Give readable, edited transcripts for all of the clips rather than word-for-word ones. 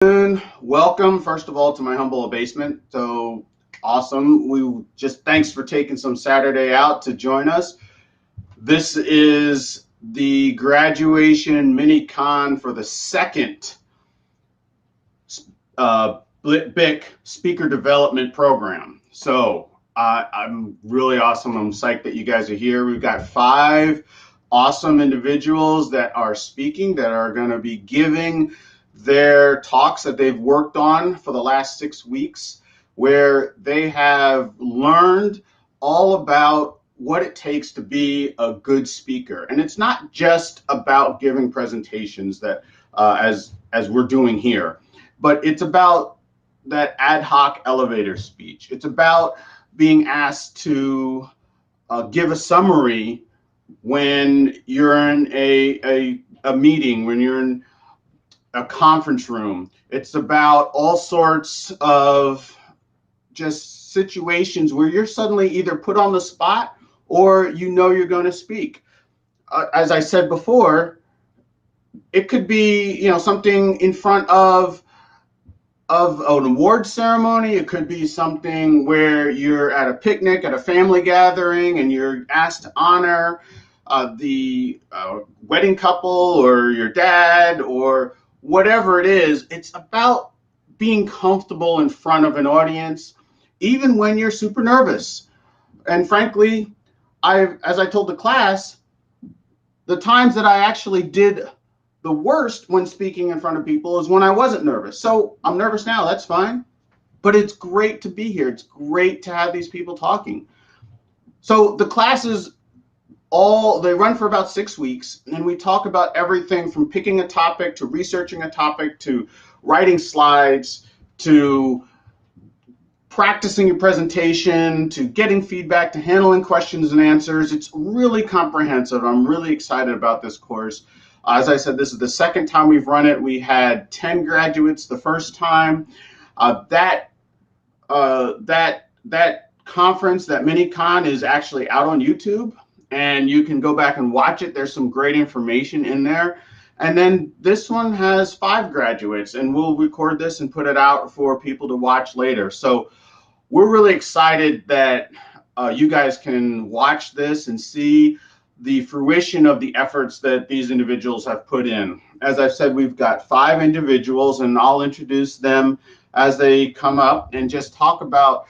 Welcome, first of all, to my humble abasement. So awesome. Thanks for taking some Saturday out to join us. This is the graduation mini con for the second BIC Speaker Development Program. So I'm really awesome. I'm psyched that you guys are here. We've got 5 awesome individuals that are speaking, that are going to be giving their talks that they've worked on for the last 6 weeks, where they have learned all about what it takes to be a good speaker. And it's not just about giving presentations that as we're doing here, but it's about that ad hoc elevator speech. It's about being asked to give a summary when you're in a meeting, when you're in a conference room. It's about all sorts of just situations where you're suddenly either put on the spot or you're going to speak. As I said before, it could be something in front of an award ceremony. It could be something where you're at a picnic, at a family gathering, and you're asked to honor the wedding couple or your dad or whatever it is. It's about being comfortable in front of an audience, even when you're super nervous. And frankly, as I told the class, the times that I actually did the worst when speaking in front of people is when I wasn't nervous. So I'm nervous now, that's fine. But it's great to be here. It's great to have these people talking. So the classes they run for about 6 weeks, and we talk about everything from picking a topic to researching a topic to writing slides to practicing your presentation to getting feedback to handling questions and answers. It's really comprehensive. I'm really excited about this course. As I said, this is the second time we've run it. We had 10 graduates the first time. That conference, that mini-con, is actually out on YouTube, and you can go back and watch it. There's some great information in there. And then this one has 5 graduates, and we'll record this and put it out for people to watch later. So we're really excited that you guys can watch this and see the fruition of the efforts that these individuals have put in. As I've said, we've got 5 individuals, and I'll introduce them as they come up and just talk about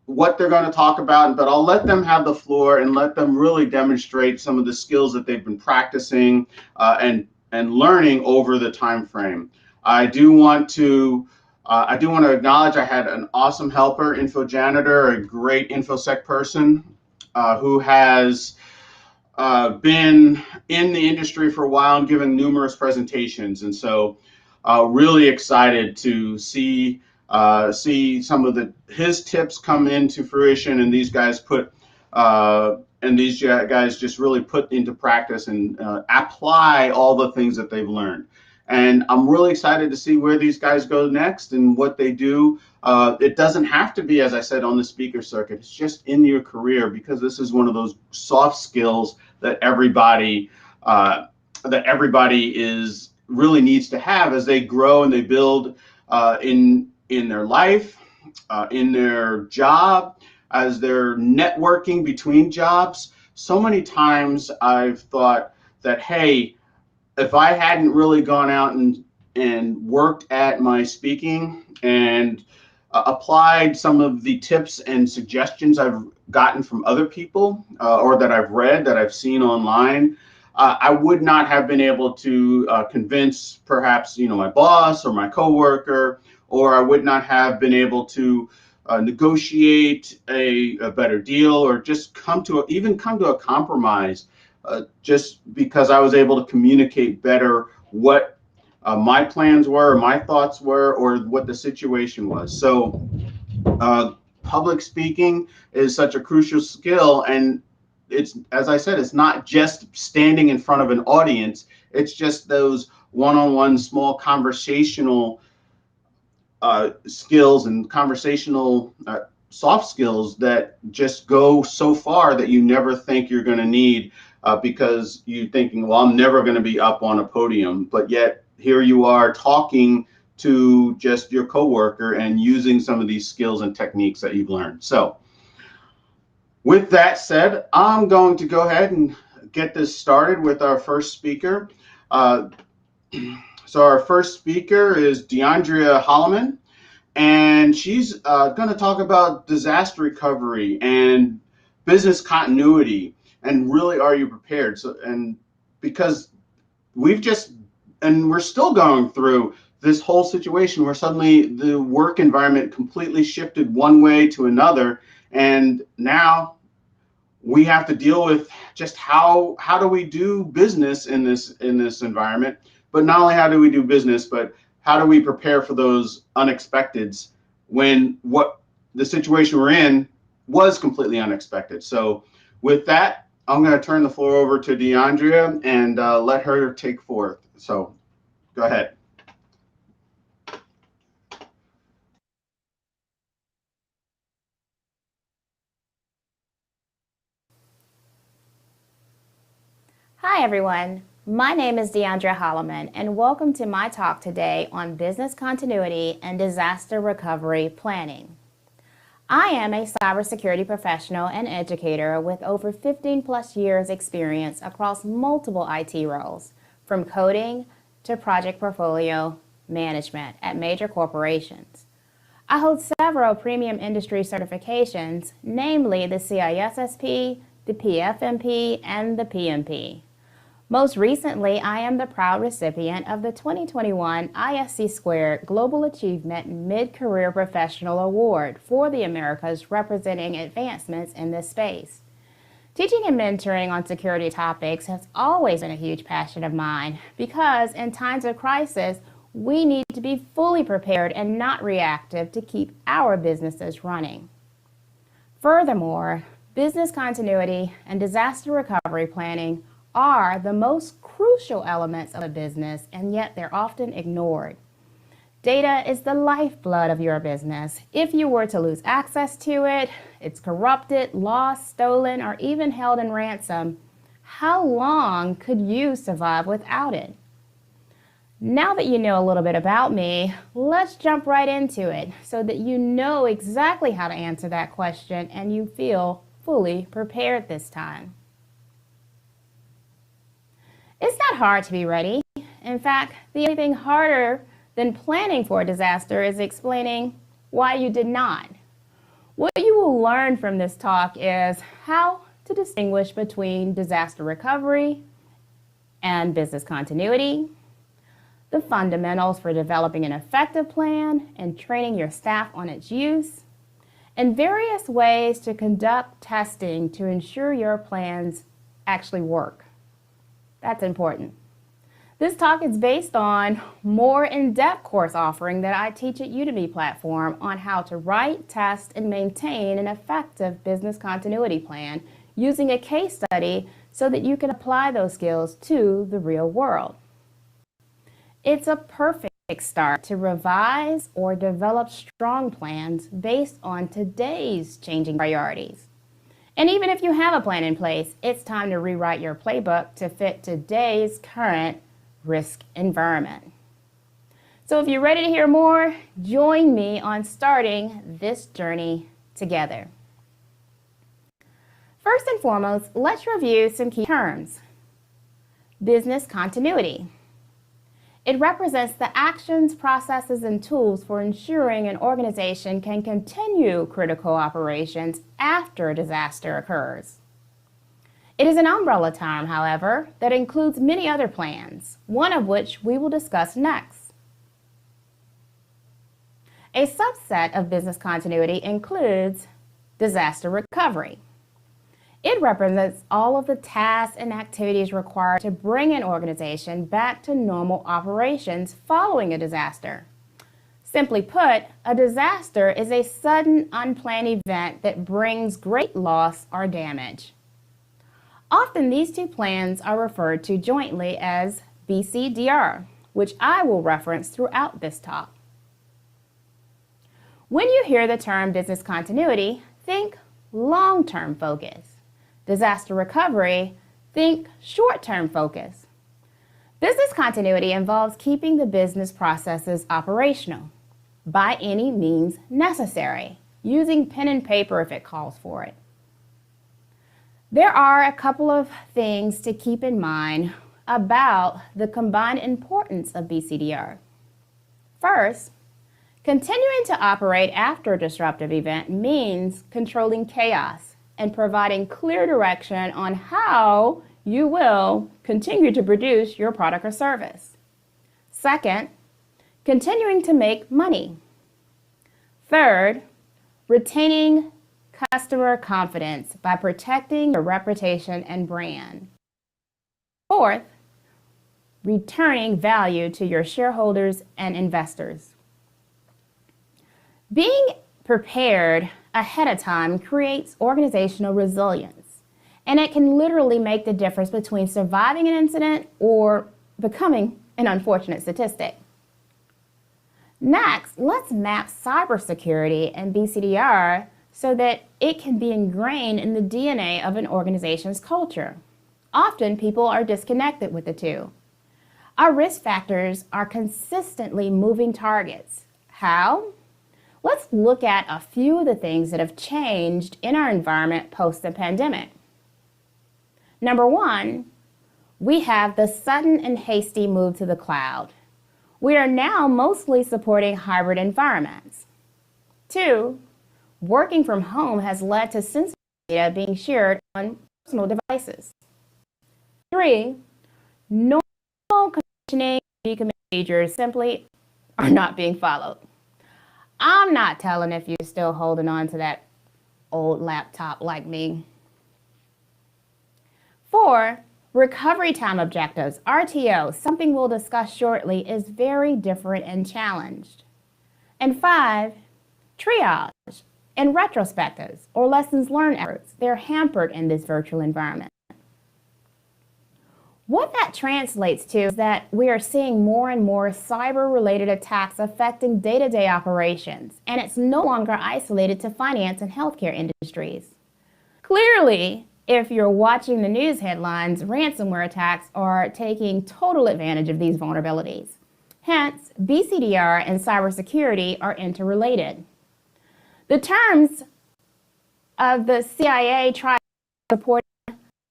what they're going to talk about, but I'll let them have the floor and let them really demonstrate some of the skills that they've been practicing and learning over the time frame. I do want to acknowledge I had an awesome helper, info janitor, a great InfoSec person who has been in the industry for a while and given numerous presentations, and so really excited to see some of his tips come into fruition, and these guys just really put into practice and apply all the things that they've learned. And I'm really excited to see where these guys go next and what they do. It doesn't have to be, as I said, on the speaker circuit. It's just in your career, because this is one of those soft skills that everybody really needs to have as they grow and they build in their life, in their job, as they're networking between jobs. So many times I've thought that, hey, if I hadn't really gone out and worked at my speaking and applied some of the tips and suggestions I've gotten from other people or that I've read, that I've seen online, I would not have been able to convince perhaps my boss or my coworker, or I would not have been able to negotiate a better deal, or just come to a compromise, just because I was able to communicate better what my plans were, my thoughts were, or what the situation was. So public speaking is such a crucial skill, and it's, as I said, it's not just standing in front of an audience. It's just those one-on-one small conversational skills and conversational soft skills that just go so far that you never think you're going to need, because you're thinking, well, I'm never going to be up on a podium, but yet here you are talking to just your coworker and using some of these skills and techniques that you've learned. So with that said, I'm going to go ahead and get this started with our first speaker. So our first speaker is Deandrea Holloman, and she's going to talk about disaster recovery and business continuity, and really, are you prepared? So, and because we're still going through this whole situation where suddenly the work environment completely shifted one way to another, and now we have to deal with just how do we do business in this environment. But not only how do we do business, but how do we prepare for those unexpecteds when what the situation we're in was completely unexpected. So with that, I'm going to turn the floor over to Deandrea and let her take forth. So go ahead. Hi everyone, my name is Deandrea Holloman and welcome to my talk today on business continuity and disaster recovery planning. I am a cybersecurity professional and educator with over 15 plus years experience across multiple IT roles, from coding to project portfolio management at major corporations. I hold several premium industry certifications, namely the CISSP, the PFMP, and the PMP. Most recently, I am the proud recipient of the 2021 ISC Squared Global Achievement Mid-Career Professional Award for the Americas, representing advancements in this space. Teaching and mentoring on security topics has always been a huge passion of mine because in times of crisis, we need to be fully prepared and not reactive to keep our businesses running. Furthermore, business continuity and disaster recovery planning are the most crucial elements of a business, and yet they're often ignored. Data is the lifeblood of your business. If you were to lose access to it, it's corrupted, lost, stolen, or even held in ransom, how long could you survive without it? Now that you know a little bit about me, let's jump right into it so that you know exactly how to answer that question and you feel fully prepared this time. It's not hard to be ready. In fact, the only thing harder than planning for a disaster is explaining why you did not. What you will learn from this talk is how to distinguish between disaster recovery and business continuity, the fundamentals for developing an effective plan and training your staff on its use, and various ways to conduct testing to ensure your plans actually work. That's important. This talk is based on more in-depth course offering that I teach at Udemy platform on how to write, test, and maintain an effective business continuity plan using a case study so that you can apply those skills to the real world. It's a perfect start to revise or develop strong plans based on today's changing priorities. And even if you have a plan in place, it's time to rewrite your playbook to fit today's current risk environment. So if you're ready to hear more, join me on starting this journey together. First and foremost, let's review some key terms. Business continuity. It represents the actions, processes, and tools for ensuring an organization can continue critical operations after a disaster occurs. It is an umbrella term, however, that includes many other plans, one of which we will discuss next. A subset of business continuity includes disaster recovery. It represents all of the tasks and activities required to bring an organization back to normal operations following a disaster. Simply put, a disaster is a sudden, unplanned event that brings great loss or damage. Often these two plans are referred to jointly as BCDR, which I will reference throughout this talk. When you hear the term business continuity, think long-term focus. Disaster recovery, think short-term focus. Business continuity involves keeping the business processes operational by any means necessary, using pen and paper if it calls for it. There are a couple of things to keep in mind about the combined importance of BCDR. First, continuing to operate after a disruptive event means controlling chaos and providing clear direction on how you will continue to produce your product or service. Second, continuing to make money. Third, retaining customer confidence by protecting your reputation and brand. Fourth, returning value to your shareholders and investors. Being prepared ahead of time creates organizational resilience, and it can literally make the difference between surviving an incident or becoming an unfortunate statistic. Next, let's map cybersecurity and BCDR so that it can be ingrained in the DNA of an organization's culture. Often, people are disconnected with the two. Our risk factors are consistently moving targets. How? Let's look at a few of the things that have changed in our environment post the pandemic. Number one, we have the sudden and hasty move to the cloud. We are now mostly supporting hybrid environments. Two, working from home has led to sensitive data being shared on personal devices. Three, normal conditioning and decommission procedures simply are not being followed. I'm not telling if you're still holding on to that old laptop like me. Four, recovery time objectives, RTO, something we'll discuss shortly, is very different and challenged. And five, triage and retrospectives or lessons learned efforts. They're hampered in this virtual environment. What that translates to is that we are seeing more and more cyber-related attacks affecting day-to-day operations, and it's no longer isolated to finance and healthcare industries. Clearly, if you're watching the news headlines, ransomware attacks are taking total advantage of these vulnerabilities. Hence, BCDR and cybersecurity are interrelated. The terms of the CIA try to support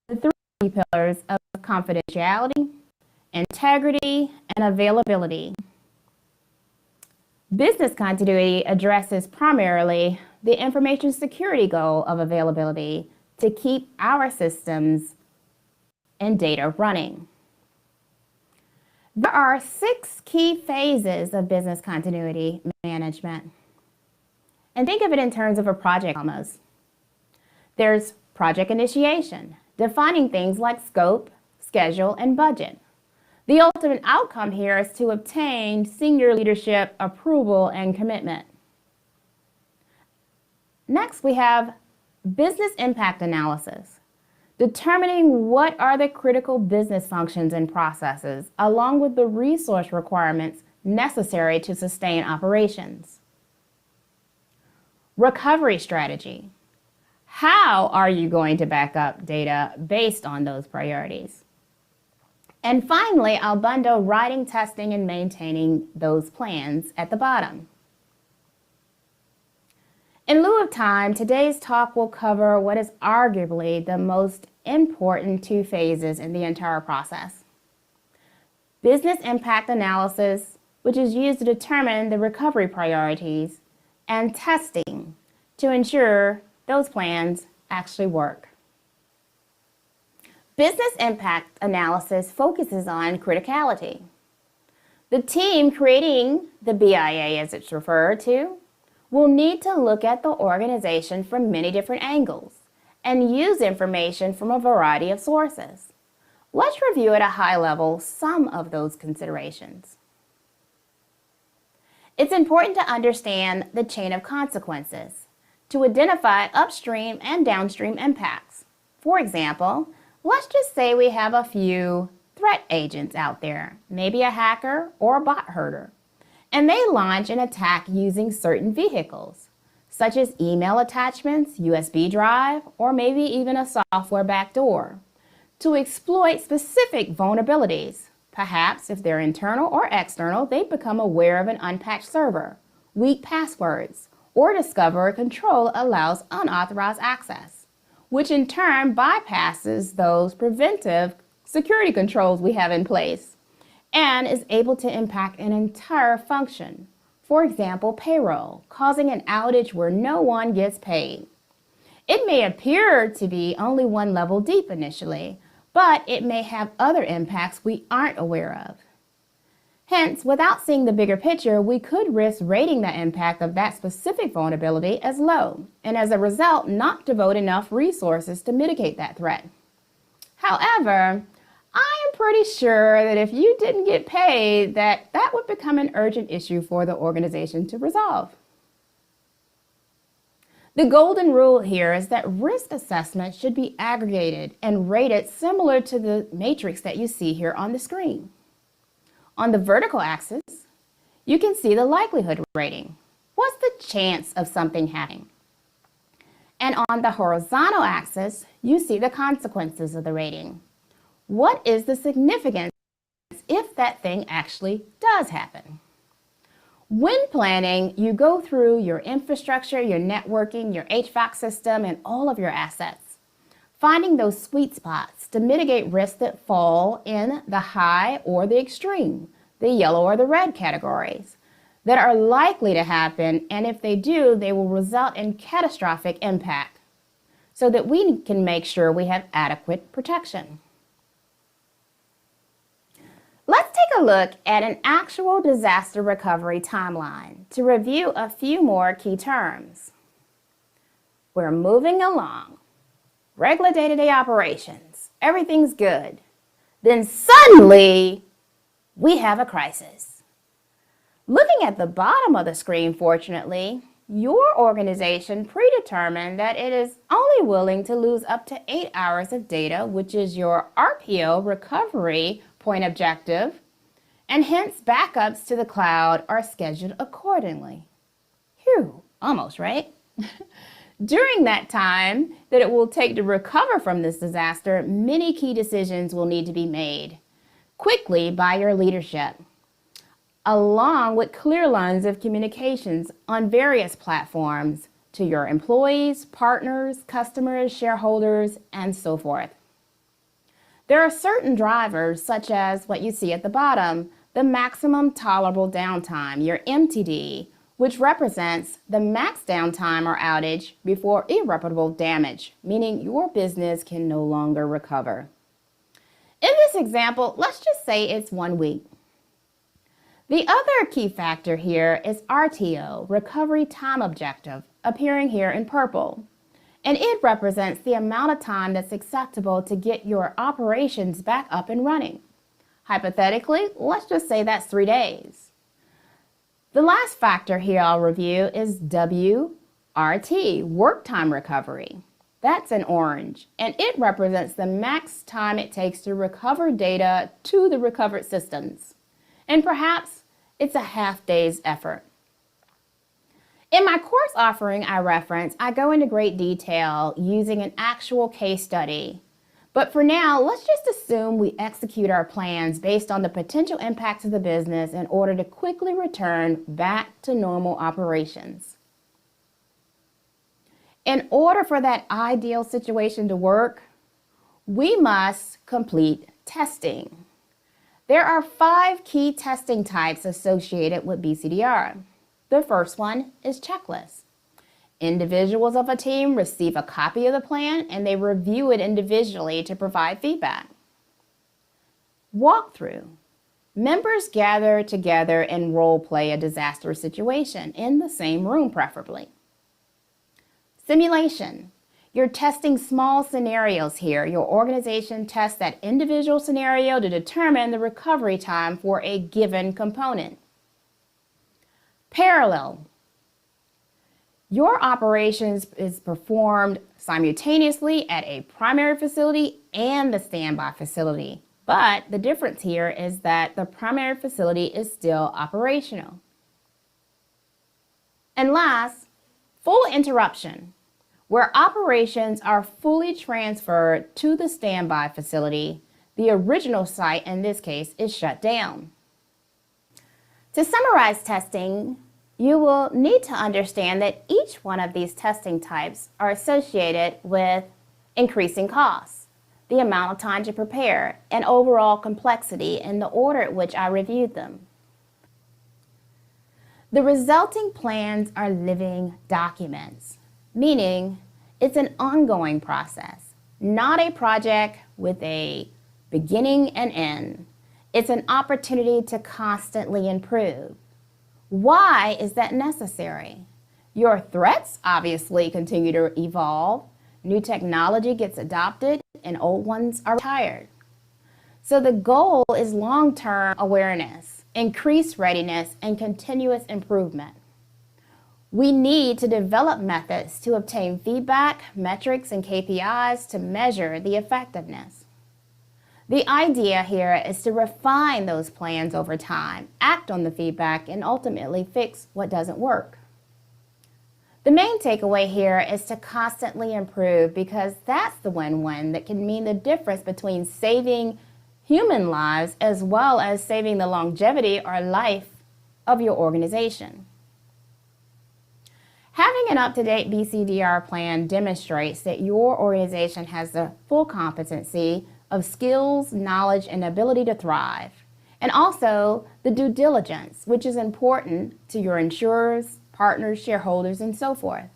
the three pillars of confidentiality, integrity, and availability. Business continuity addresses primarily the information security goal of availability to keep our systems and data running. There are 6 key phases of business continuity management. And think of it in terms of a project almost. There's project initiation, defining things like scope, schedule, and budget. The ultimate outcome here is to obtain senior leadership approval and commitment. Next, we have business impact analysis, determining what are the critical business functions and processes, along with the resource requirements necessary to sustain operations. Recovery strategy. How are you going to back up data based on those priorities? And finally, I'll bundle writing, testing, and maintaining those plans at the bottom. In lieu of time, today's talk will cover what is arguably the most important 2 phases in the entire process. Business impact analysis, which is used to determine the recovery priorities, and testing to ensure those plans actually work. Business impact analysis focuses on criticality. The team creating the BIA, as it's referred to, will need to look at the organization from many different angles and use information from a variety of sources. Let's review at a high level some of those considerations. It's important to understand the chain of consequences to identify upstream and downstream impacts. For example, let's just say we have a few threat agents out there, maybe a hacker or a bot herder, and they launch an attack using certain vehicles, such as email attachments, USB drive, or maybe even a software backdoor, to exploit specific vulnerabilities, Perhaps if they're internal or external, they become aware of an unpatched server, weak passwords, or discover a control allows unauthorized access, which in turn bypasses those preventive security controls we have in place and is able to impact an entire function. For example, payroll, causing an outage where no one gets paid. It may appear to be only one level deep initially, but it may have other impacts we aren't aware of. Hence, without seeing the bigger picture, we could risk rating the impact of that specific vulnerability as low, and as a result, not devote enough resources to mitigate that threat. However, I am pretty sure that if you didn't get paid, that would become an urgent issue for the organization to resolve. The golden rule here is that risk assessment should be aggregated and rated similar to the matrix that you see here on the screen. On the vertical axis, you can see the likelihood rating. What's the chance of something happening? And on the horizontal axis, you see the consequences of the rating. What is the significance if that thing actually does happen? When planning, you go through your infrastructure, your networking, your HVAC system, and all of your assets, finding those sweet spots to mitigate risks that fall in the high or the extreme, the yellow or the red categories, that are likely to happen, and if they do, they will result in catastrophic impact, so that we can make sure we have adequate protection. Let's take a look at an actual disaster recovery timeline to review a few more key terms. We're moving along. Regular day-to-day operations. Everything's good. Then suddenly, we have a crisis. Looking at the bottom of the screen, fortunately, your organization predetermined that it is only willing to lose up to 8 hours of data, which is your RTO recovery point objective, and hence backups to the cloud are scheduled accordingly. Phew, almost, right? During that time that it will take to recover from this disaster, many key decisions will need to be made quickly by your leadership, along with clear lines of communications on various platforms to your employees, partners, customers, shareholders, and so forth. There are certain drivers, such as what you see at the bottom, the maximum tolerable downtime, your MTD, which represents the max downtime or outage before irreparable damage, meaning your business can no longer recover. In this example, let's just say it's 1 week. The other key factor here is RTO, Recovery Time Objective, appearing here in purple. And it represents the amount of time that's acceptable to get your operations back up and running. Hypothetically, let's just say that's 3 days. The last factor here I'll review is WRT, Work Time Recovery. That's in orange, and it represents the max time it takes to recover data to the recovered systems. And perhaps it's a half day's effort. In my course offering I reference, I go into great detail using an actual case study. But for now, let's just assume we execute our plans based on the potential impacts of the business in order to quickly return back to normal operations. In order for that ideal situation to work, we must complete testing. There are 5 key testing types associated with BCDR. The first one is checklist. Individuals of a team receive a copy of the plan and they review it individually to provide feedback. Walkthrough. Members gather together and role play a disaster situation in the same room preferably. Simulation. You're testing small scenarios here. Your organization tests that individual scenario to determine the recovery time for a given component. Parallel. Your operations is performed simultaneously at a primary facility and the standby facility. But the difference here is that the primary facility is still operational. And last, full interruption, where operations are fully transferred to the standby facility. the original site in this case is shut down. To summarize testing, you will need to understand that each one of these testing types are associated with increasing costs, the amount of time to prepare, and overall complexity in the order at which I reviewed them. The resulting plans are living documents, meaning it's an ongoing process, not a project with a beginning and end. It's an opportunity to constantly improve. Why is that necessary? Your threats obviously continue to evolve, new technology gets adopted, and old ones are retired. So the goal is long-term awareness, increased readiness, and continuous improvement. We need to develop methods to obtain feedback, metrics, and KPIs to measure the effectiveness. The idea here is to refine those plans over time, act on the feedback, and ultimately fix what doesn't work. The main takeaway here is to constantly improve, because that's the win-win that can mean the difference between saving human lives as well as saving the longevity or life of your organization. Having an up-to-date BCDR plan demonstrates that your organization has the full competency of skills, knowledge, and ability to thrive, and also the due diligence, which is important to your insurers, partners, shareholders, and so forth.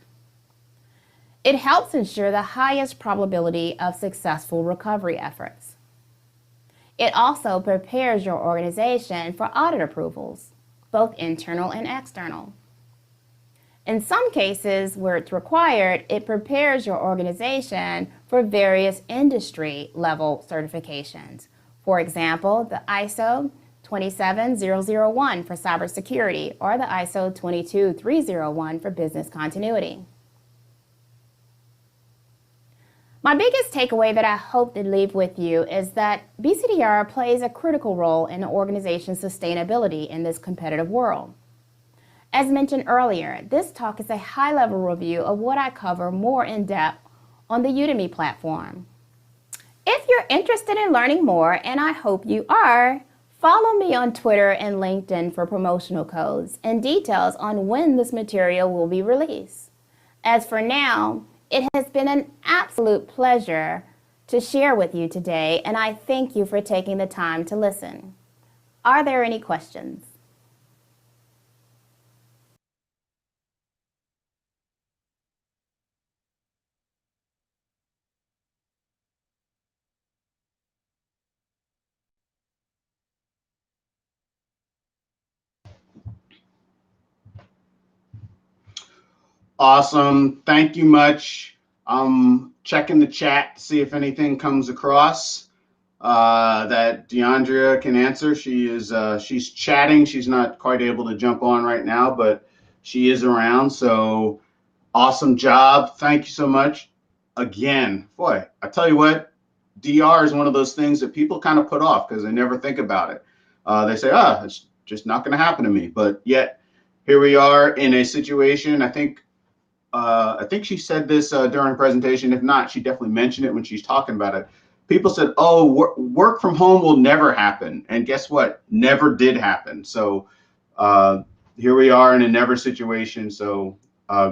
It helps ensure the highest probability of successful recovery efforts. It also prepares your organization for audit approvals, both internal and external. In some cases where it's required, it prepares your organization for various industry-level certifications. For example, the ISO 27001 for cybersecurity or the ISO 22301 for business continuity. My biggest takeaway that I hope to leave with you is that BCDR plays a critical role in the organization's sustainability in this competitive world. As mentioned earlier, this talk is a high-level review of what I cover more in depth on the Udemy platform. If you're interested in learning more, and I hope you are, follow me on Twitter and LinkedIn for promotional codes and details on when this material will be released. As for now, it has been an absolute pleasure to share with you today, and I thank you for taking the time to listen. Are there any questions? Awesome. Thank you much. Checking the chat to see if anything comes across that Deandrea can answer. She's chatting. She's not quite able to jump on right now, but she is around. So awesome job. Thank you so much. Again, boy, I tell you what, DR is one of those things that people kind of put off because they never think about it. They say, it's just not going to happen to me. But yet here we are in a situation. I think she said this during presentation. If not, she definitely mentioned it when she's talking about it. People said, oh, work from home will never happen. And guess what? Never did happen. So here we are in a never situation. So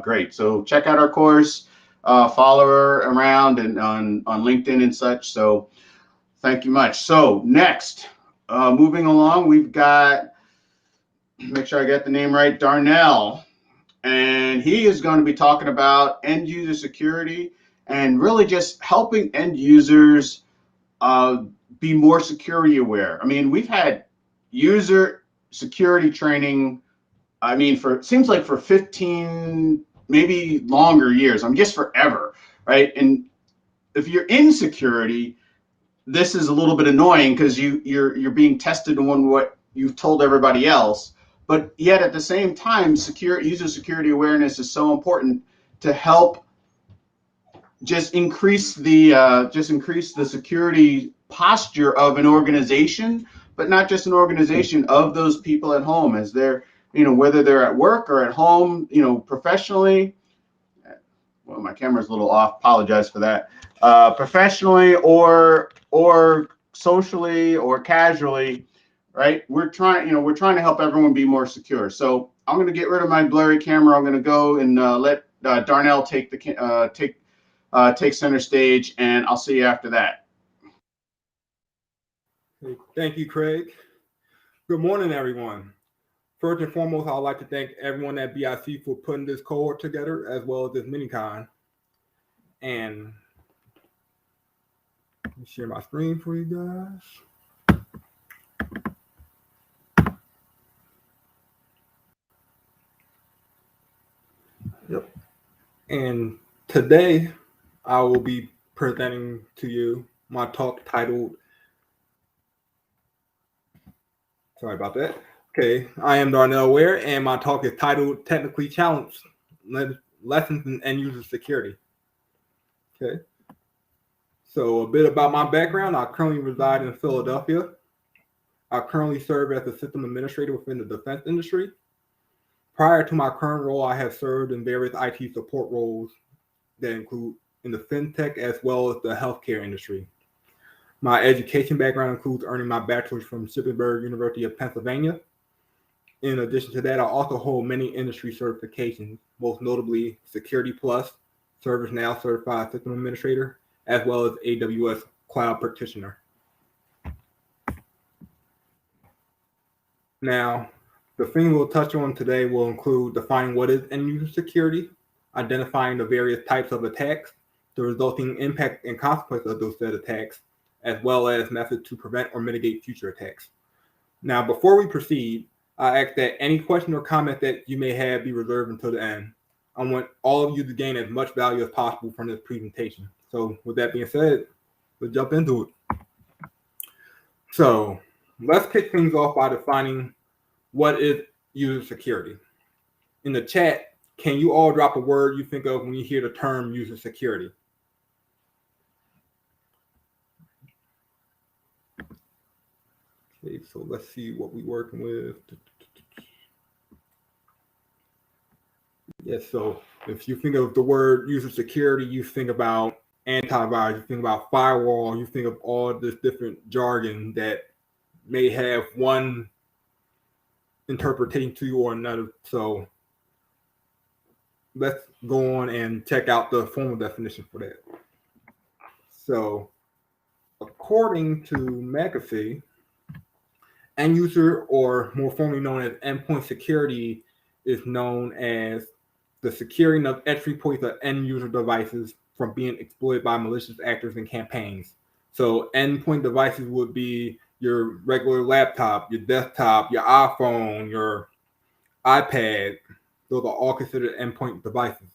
great. So check out our course, follow her around and on LinkedIn and such. So thank you much. So next, moving along, we've got, make sure I get the name right, Darnell. And he is going to be talking about end user security and really just helping end users be more security aware. I mean, we've had user security training, seems like for 15, maybe longer years. Just forever, right? And if you're in security, this is a little bit annoying because you're being tested on what you've told everybody else. But yet at the same time, user security awareness is so important to help just increase the security posture of an organization, but not just an organization, of those people at home as they're, whether they're at work or at home, professionally. Well, my camera's a little off. Apologize for that. Professionally or socially or casually, right? We're trying to help everyone be more secure. So I'm going to get rid of my blurry camera. I'm going to go and let Darnell take center stage, and I'll see you after that. Thank you, Craig. Good morning, everyone. First and foremost, I'd like to thank everyone at BIC for putting this cohort together, as well as this mini-con. And let me share my screen for you guys. Yep. And today, I will be presenting to you my talk titled, sorry about that. Okay, I am Darnell Ware, and my talk is titled Technically Challenged, Lessons in End User Security. Okay, so a bit about my background. I currently reside in Philadelphia. I currently serve as a system administrator within the defense industry. Prior to my current role, I have served in various IT support roles that include in the fintech as well as the healthcare industry. My education background includes earning my bachelor's from Shippensburg University of Pennsylvania. In addition to that, I also hold many industry certifications, most notably Security Plus, ServiceNow Certified System Administrator, as well as AWS Cloud Practitioner. Now, the thing we'll touch on today will include defining what is end user security, identifying the various types of attacks, the resulting impact and consequence of those said attacks, as well as methods to prevent or mitigate future attacks. Now, before we proceed, I ask that any question or comment that you may have be reserved until the end. I want all of you to gain as much value as possible from this presentation. So with that being said, we'll jump into it. So let's kick things off by defining what is user security. In the chat, can you all drop a word you think of when you hear the term user security? Okay, so let's see what we're working with. Yes, so if you think of the word user security, you think about antivirus, you think about firewall, you think of all this different jargon that may have one interpretation to you or another. So let's go on and check out the formal definition for that. So according to McAfee, end user, or more formally known as endpoint security, is known as the securing of entry points of end user devices from being exploited by malicious actors and campaigns. So endpoint devices would be your regular laptop, your desktop, your iPhone, your iPad. Those are all considered endpoint devices.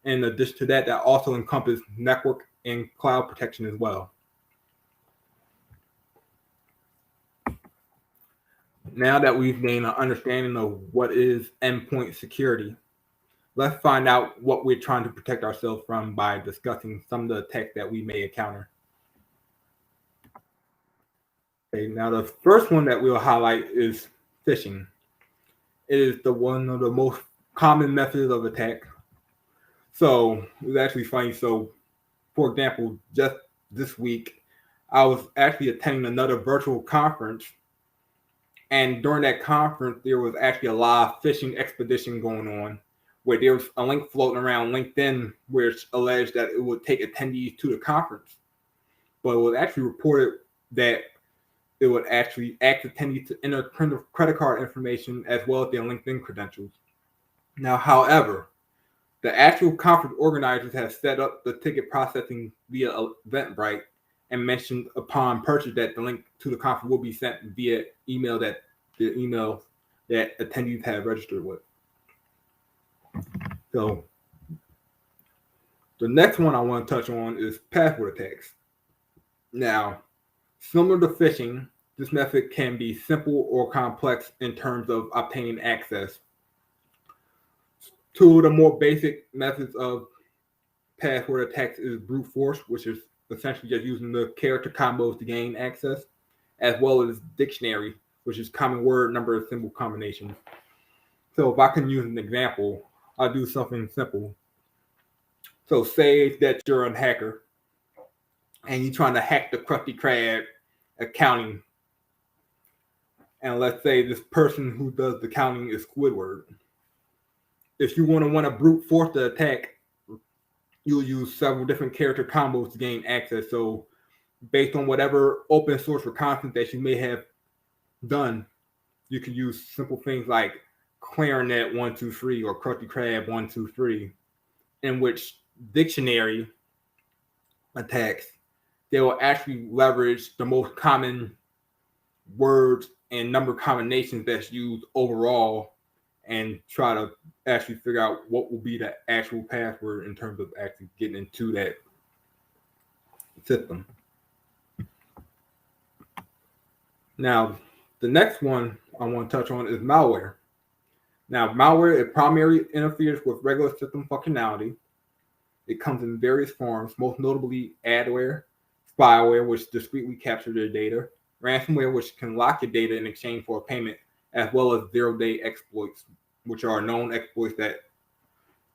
In addition to that, that also encompasses network and cloud protection as well. Now that we've gained an understanding of what is endpoint security, let's find out what we're trying to protect ourselves from by discussing some of the attacks that we may encounter. Okay, now the first one that we'll highlight is phishing. It is one of the most common methods of attack. So it's actually funny. So, for example, just this week, I was actually attending another virtual conference. And during that conference, there was actually a live phishing expedition going on, where there was a link floating around LinkedIn where it's alleged that it would take attendees to the conference. But it was actually reported that it would actually ask attendees to enter credit card information as well as their LinkedIn credentials. Now, however, the actual conference organizers have set up the ticket processing via Eventbrite and mentioned upon purchase that the link to the conference will be sent via email that attendees have registered with. So the next one I want to touch on is password attacks. Now, similar to phishing, this method can be simple or complex in terms of obtaining access. Two of the more basic methods of password attacks is brute force, which is essentially just using the character combos to gain access, as well as dictionary, which is common word, number, and symbol combinations. So if I can use an example, I'll do something simple. So say that you're a hacker and you're trying to hack the Krusty Krab accounting. And let's say this person who does the counting is Squidward. If you want to brute force the attack, you'll use several different character combos to gain access. So based on whatever open source reconnaissance that you may have done, you can use simple things like Clarinet 123 or Krusty Krab 123, in which dictionary attacks, they will actually leverage the most common words and number combinations that's used overall and try to actually figure out what will be the actual password in terms of actually getting into that system. Now, the next one I want to touch on is malware. Now, malware, it primarily interferes with regular system functionality. It comes in various forms, most notably adware, spyware, which discreetly captures your data, ransomware, which can lock your data in exchange for a payment, as well as zero-day exploits, which are known exploits that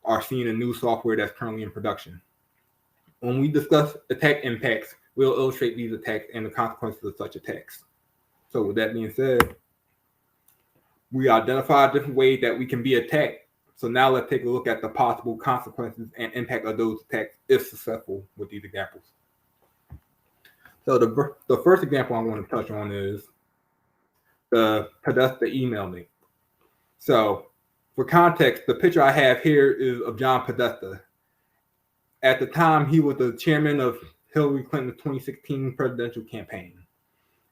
are seen in new software that's currently in production. When we discuss attack impacts, we'll illustrate these attacks and the consequences of such attacks. So with that being said, we identify different ways that we can be attacked. So now let's take a look at the possible consequences and impact of those attacks if successful with these examples. So the first example I want to touch on is the Podesta email link. So for context, the picture I have here is of John Podesta. At the time, he was the chairman of Hillary Clinton's 2016 presidential campaign.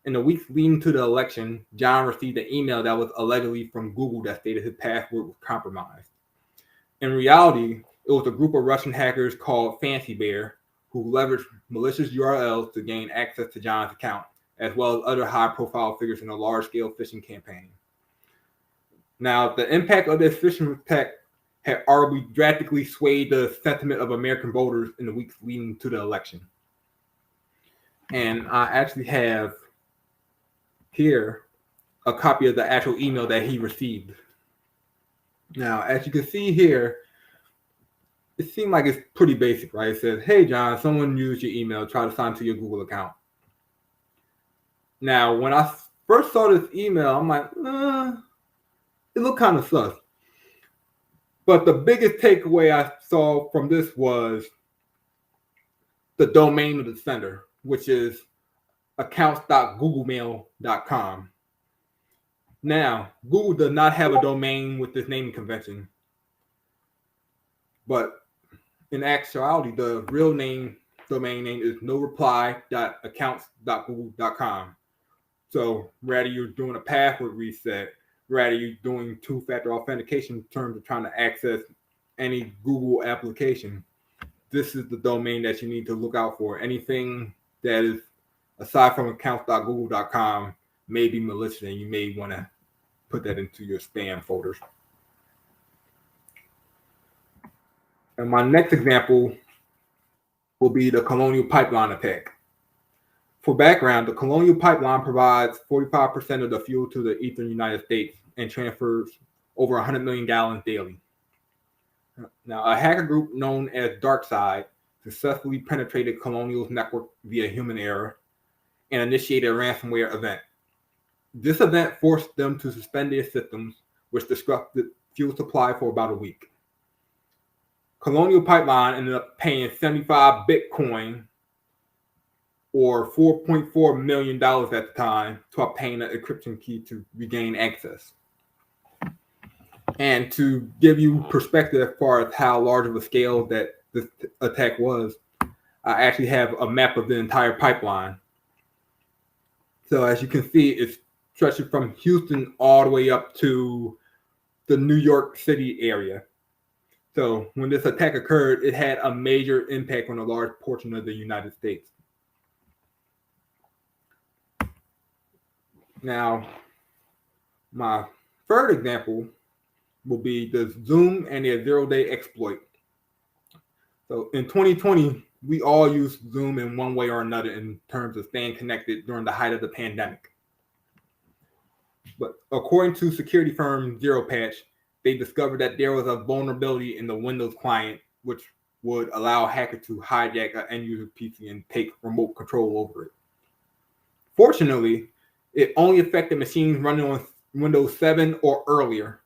In the weeks leading to the election, John received an email that was allegedly from Google that stated his password was compromised. In reality, it was a group of Russian hackers called Fancy Bear who leveraged malicious URLs to gain access to John's account, as well as other high-profile figures in a large-scale phishing campaign. Now, the impact of this phishing attack had arguably drastically swayed the sentiment of American voters in the weeks leading to the election. And I actually have here a copy of the actual email that he received. Now, as you can see here, it seemed like it's pretty basic, right? It says, hey, John, someone used your email, try to sign to your Google account. Now, when I first saw this email, I'm like, it looked kind of sus. But the biggest takeaway I saw from this was the domain of the sender, which is accounts.googlemail.com. Now, Google does not have a domain with this naming convention. But in actuality, the real domain name is noreply.accounts.google.com. So rather you're doing a password reset, rather you're doing two-factor authentication in terms of trying to access any Google application, this is the domain that you need to look out for. Anything that is aside from accounts.google.com may be malicious, and you may want to put that into your spam folders. And my next example will be the Colonial pipeline attack. For background, the Colonial pipeline provides 45% of the fuel to the eastern United States and transfers over 100 million gallons daily. Now, a hacker group known as DarkSide successfully penetrated Colonial's network via human error and initiated a ransomware event. This event forced them to suspend their systems, which disrupted fuel supply for about a week. Colonial Pipeline ended up paying 75 Bitcoin, or $4.4 million at the time, to obtain an encryption key to regain access. And to give you perspective as far as how large of a scale that this attack was, I actually have a map of the entire pipeline. So as you can see, it's stretching from Houston all the way up to the New York City area. So when this attack occurred, it had a major impact on a large portion of the United States. Now, my third example will be the Zoom and their zero-day exploit. So in 2020, we all use Zoom in one way or another in terms of staying connected during the height of the pandemic. But according to security firm ZeroPatch, they discovered that there was a vulnerability in the Windows client, which would allow a hacker to hijack an end-user PC and take remote control over it. Fortunately, it only affected machines running on Windows 7 or earlier,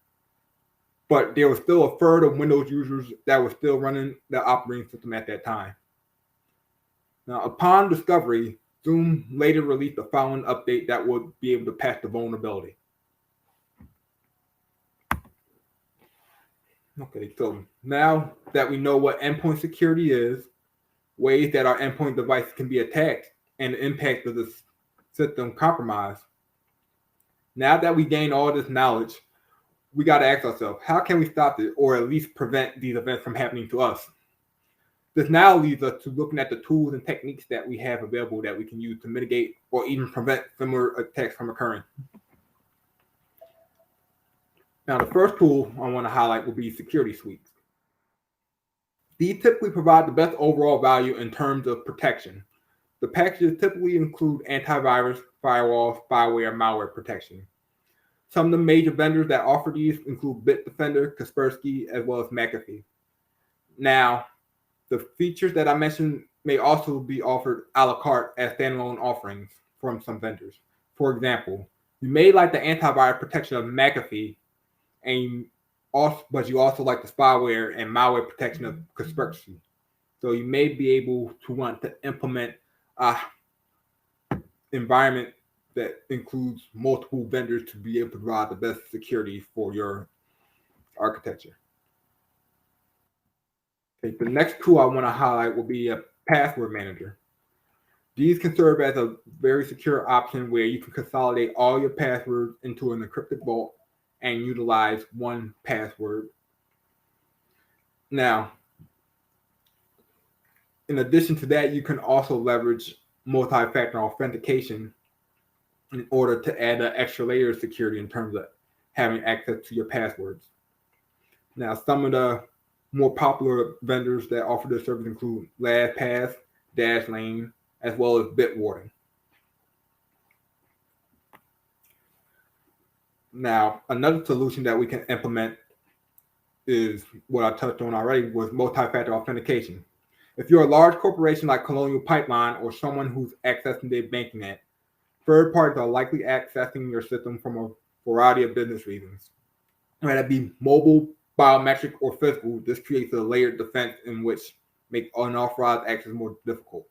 but there was still a third of Windows users that were still running the operating system at that time. Now, upon discovery, Zoom later released the following update that would be able to patch the vulnerability. Okay, so now that we know what endpoint security is, ways that our endpoint devices can be attacked, and the impact of the system compromised, now that we gain all this knowledge, we got to ask ourselves, how can we stop it or at least prevent these events from happening to us? This now leads us to looking at the tools and techniques that we have available that we can use to mitigate or even prevent similar attacks from occurring. Now, the first tool I want to highlight will be security suites. These typically provide the best overall value in terms of protection. The packages typically include antivirus, firewall, spyware, and malware protection. Some of the major vendors that offer these include Bitdefender, Kaspersky, as well as McAfee. Now, the features that I mentioned may also be offered a la carte as standalone offerings from some vendors. For example, you may like the antivirus protection of McAfee, but you also like the spyware and malware protection of Kaspersky. So you may be able to want to implement an environment that includes multiple vendors to be able to provide the best security for your architecture. Okay, the next tool I want to highlight will be a password manager. These can serve as a very secure option where you can consolidate all your passwords into an encrypted vault and utilize one password. Now, in addition to that, you can also leverage multi-factor authentication in order to add an extra layer of security in terms of having access to your passwords. Now, some of the more popular vendors that offer this service include LastPass, Dashlane, as well as Bitwarden. Now, another solution that we can implement is what I touched on already, was multi-factor authentication. If you're a large corporation like Colonial Pipeline or someone who's accessing their banking app, third parties are likely accessing your system from a variety of business reasons. Whether that be mobile, biometric, or physical, this creates a layered defense in which make unauthorized access more difficult.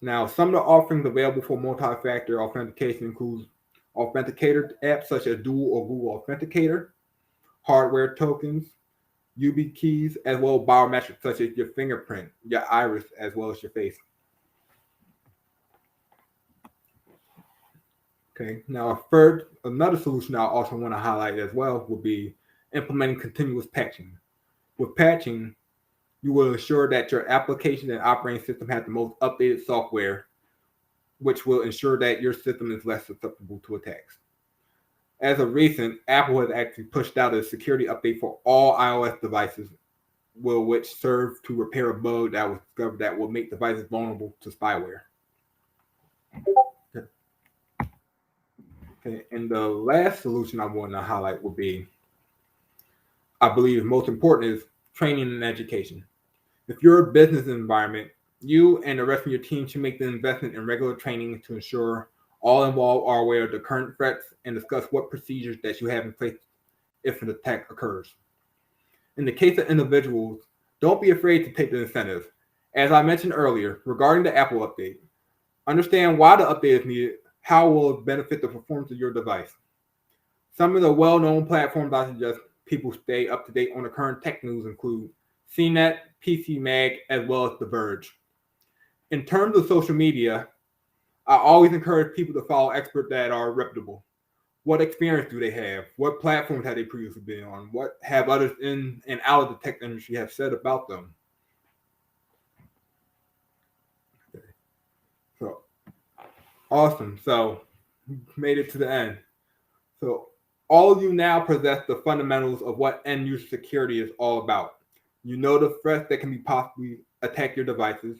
Now, some of the offerings available for multi-factor authentication include authenticator apps such as Dual or Google Authenticator, hardware tokens, YubiKeys, as well as biometrics such as your fingerprint, your iris, as well as your face. Okay, now another solution I also want to highlight as well would be implementing continuous patching. With patching, you will ensure that your application and operating system has the most updated software, which will ensure that your system is less susceptible to attacks. As of recent, Apple has actually pushed out a security update for all iOS devices, which serve to repair a bug that was discovered that will make devices vulnerable to spyware. Okay, and the last solution I want to highlight would be, I believe most important, is training and education. If you're a business environment, you and the rest of your team should make the investment in regular training to ensure all involved are aware of the current threats and discuss what procedures that you have in place if an attack occurs. In the case of individuals, don't be afraid to take the incentive. As I mentioned earlier, regarding the Apple update, understand why the update is needed, how will it benefit the performance of your device. Some of the well-known platforms I suggest people stay up to date on the current tech news include CNET, PC Mag, as well as The Verge. In terms of social media, I always encourage people to follow experts that are reputable. What experience do they have? What platforms have they previously been on? What have others in and out of the tech industry have said about them? Okay. So, awesome. So, we made it to the end. So, all of you now possess the fundamentals of what end user security is all about. You know the threats that can be possibly attack your devices.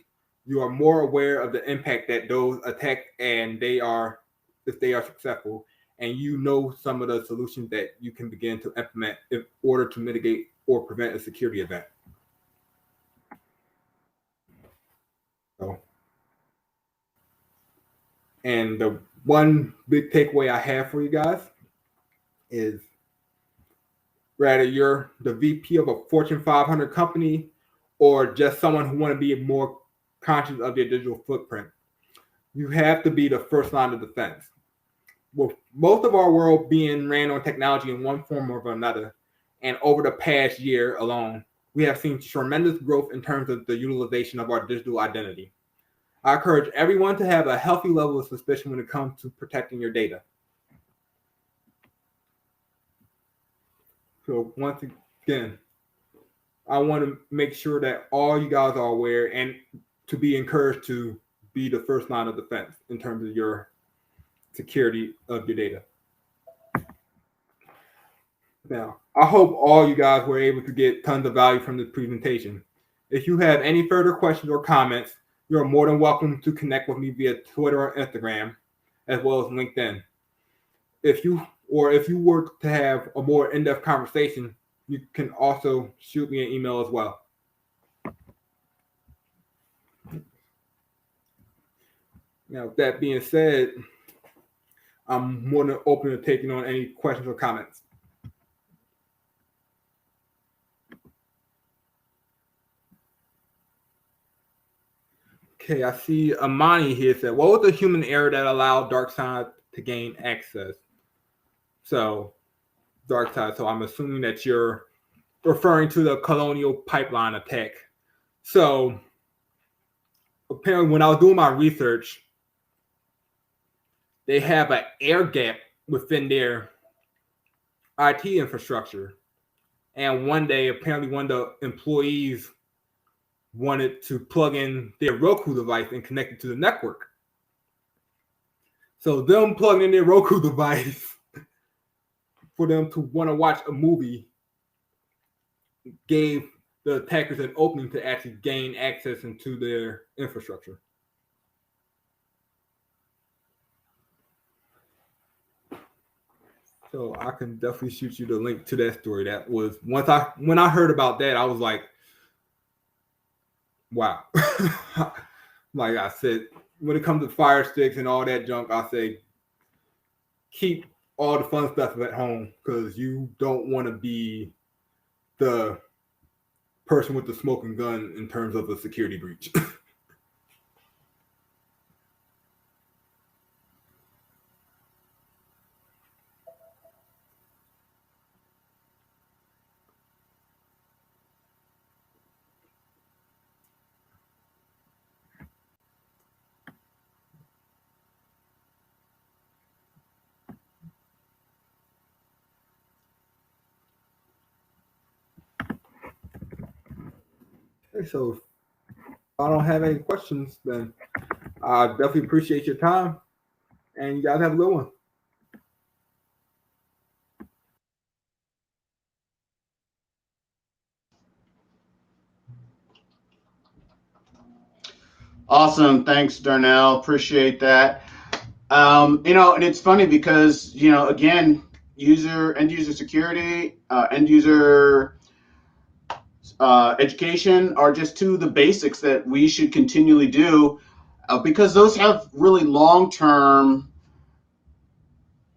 You are more aware of the impact that those attack and if they are successful, and you know some of the solutions that you can begin to implement in order to mitigate or prevent a security event. So, And the one big takeaway I have for you guys is whether you're the VP of a Fortune 500 company or just someone who want to be more conscious of their digital footprint, you have to be the first line of defense. With most of our world being ran on technology in one form or another, and over the past year alone, we have seen tremendous growth in terms of the utilization of our digital identity. I encourage everyone to have a healthy level of suspicion when it comes to protecting your data. So once again, I want to make sure that all you guys are aware and to be encouraged to be the first line of defense in terms of your security of your data. Now, I hope all you guys were able to get tons of value from this presentation. If you have any further questions or comments, you're more than welcome to connect with me via Twitter or Instagram, as well as LinkedIn. If you were to have a more in-depth conversation, you can also shoot me an email as well. Now, that being said, I'm more than open to taking on any questions or comments. Okay, I see Amani here said, what was the human error that allowed DarkSide to gain access? So, DarkSide, so I'm assuming that you're referring to the Colonial pipeline attack. So, apparently when I was doing my research, they have an air gap within their IT infrastructure. And one day, apparently one of the employees wanted to plug in their Roku device and connect it to the network. So them plugging in their Roku device for them to want to watch a movie gave the attackers an opening to actually gain access into their infrastructure. So I can definitely shoot you the link to that story. That was when I heard about that, I was like, wow. Like I said, when it comes to fire sticks and all that junk, I say keep all the fun stuff at home because you don't want to be the person with the smoking gun in terms of a security breach. Okay, so if I don't have any questions, then I definitely appreciate your time, and you guys have a good one. Awesome. Thanks, Darnell. Appreciate that. And it's funny because, again, end user security, end user education are just two of the basics that we should continually do because those have really long-term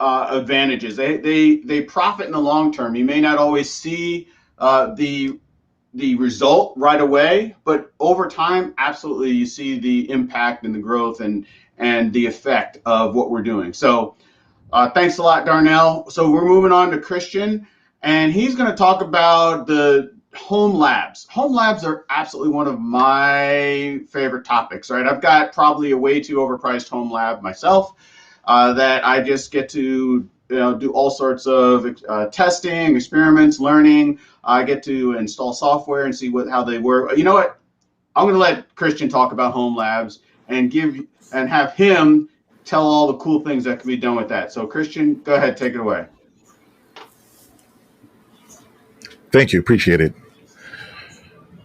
advantages. They profit in the long term. You may not always see the result right away, but over time, absolutely, you see the impact and the growth and the effect of what we're doing. So thanks a lot, Darnell. So we're moving on to Christian, and he's going to talk about the home labs. Home labs are absolutely one of my favorite topics, right? I've got probably a way too overpriced home lab myself that I just get to do all sorts of testing, experiments, learning. I get to install software and see how they work. You know what? I'm going to let Christian talk about home labs and have him tell all the cool things that can be done with that. So Christian, go ahead, take it away. Thank you. Appreciate it.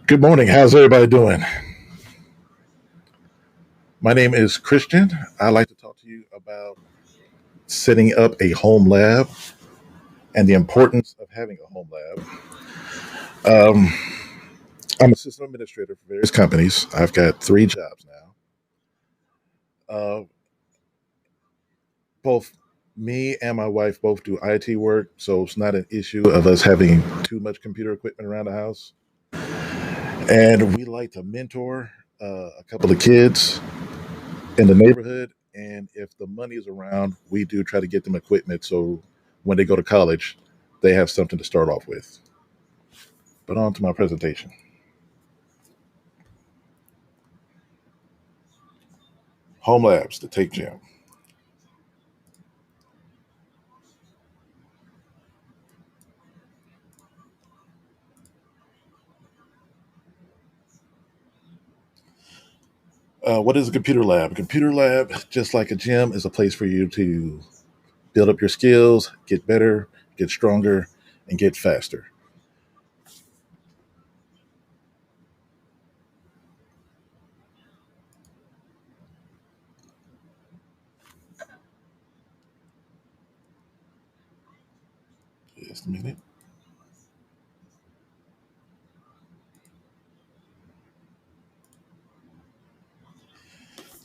Good morning. How's everybody doing? My name is Christian. I'd like to talk to you about setting up a home lab and the importance of having a home lab. I'm a system administrator for various companies. I've got 3 jobs now. both me and my wife both do IT work, so it's not an issue of us having too much computer equipment around the house. And we like to mentor a couple of kids in the neighborhood. And if the money is around, we do try to get them equipment so when they go to college, they have something to start off with. But on to my presentation. Home labs, the take gem. What is a computer lab? A computer lab, just like a gym, is a place for you to build up your skills, get better, get stronger, and get faster. Just a minute.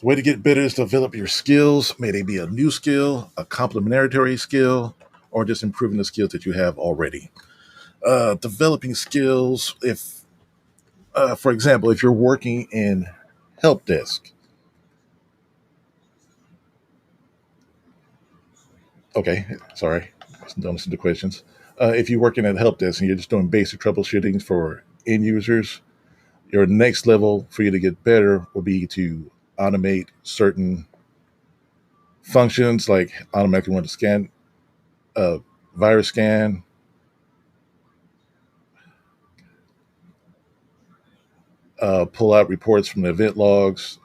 The way to get better is to develop your skills. May they be a new skill, a complementary skill, or just improving the skills that you have already. Developing skills, if, for example, if you're working in help desk. Okay, sorry, don't listen to questions. If you're working at help desk and you're just doing basic troubleshooting for end users, your next level for you to get better will be to automate certain functions, like automatically run the scan, virus scan, pull out reports from the event logs,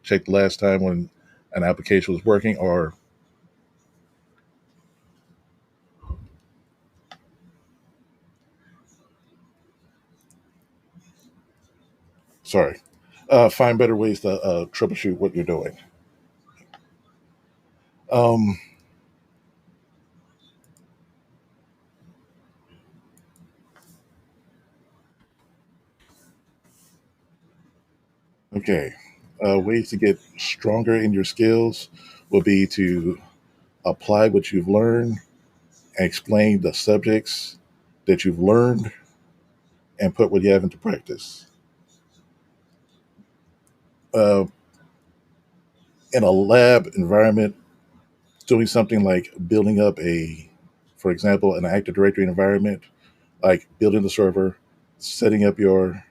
check the last time when an application was working, or find better ways to troubleshoot what you're doing. Um, okay, ways to get stronger in your skills will be to apply what you've learned and explain the subjects that you've learned and put what you have into practice. Uh, in a lab environment, doing something like building up for example, an Active Directory environment, like building the server, setting up your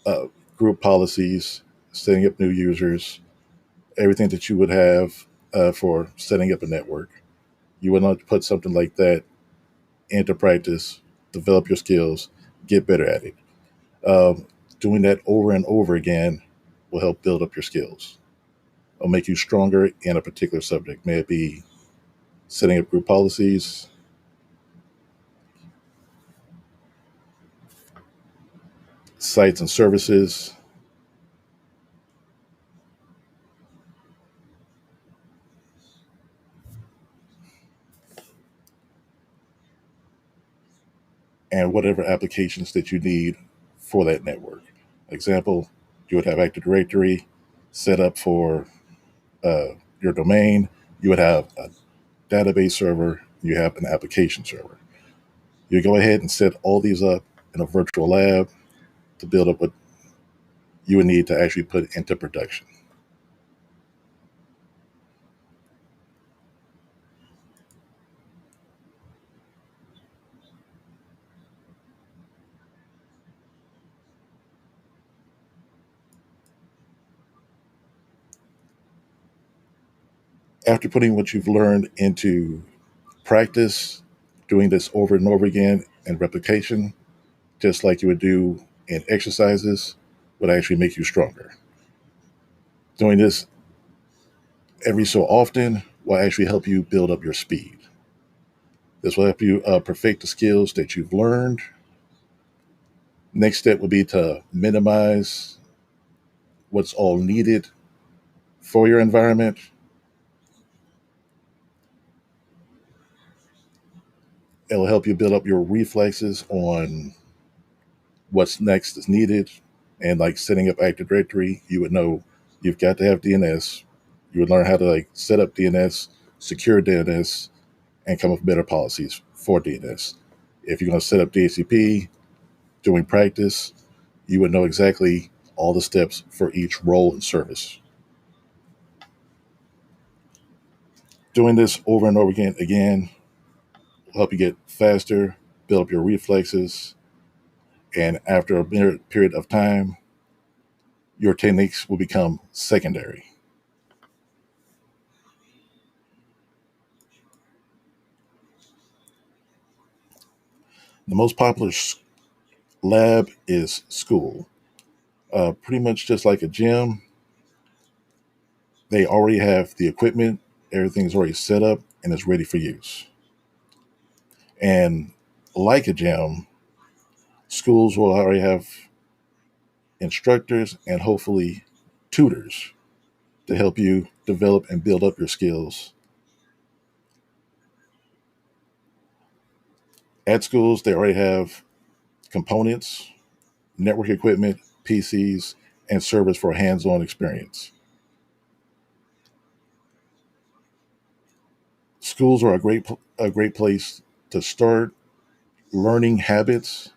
uh, group policies, setting up new users, everything that you would have for setting up a network. You would not put something like that into practice, develop your skills, get better at it. Um, Doing that over and over again will help build up your skills. It'll make you stronger in a particular subject. May it be setting up group policies, sites and services, and whatever applications that you need for that network. Example, you would have Active Directory set up for your domain. You would have a database server. You have an application server. You go ahead and set all these up in a virtual lab to build up what you would need to actually put into production. After putting what you've learned into practice, doing this over and over again and replication, just like you would do in exercises, would actually make you stronger. Doing this every so often will actually help you build up your speed. This will help you perfect the skills that you've learned. Next step would be to minimize what's all needed for your environment. It'll help you build up your reflexes on what's next is needed. And like setting up Active Directory, you would know you've got to have DNS, You would learn how to like set up DNS, secure DNS, and come up with better policies for DNS. If you're going to set up DHCP doing practice, you would know exactly all the steps for each role and service. Doing this over and over again will help you get faster, build up your reflexes, and after a period of time, your techniques will become secondary. The most popular lab is school. Pretty much just like a gym, they already have the equipment, everything's already set up, and it's ready for use. And like a gym, schools will already have instructors and hopefully tutors to help you develop and build up your skills. At schools, they already have components, network equipment, PCs, and servers for a hands-on experience. Schools are a great place to start learning habits,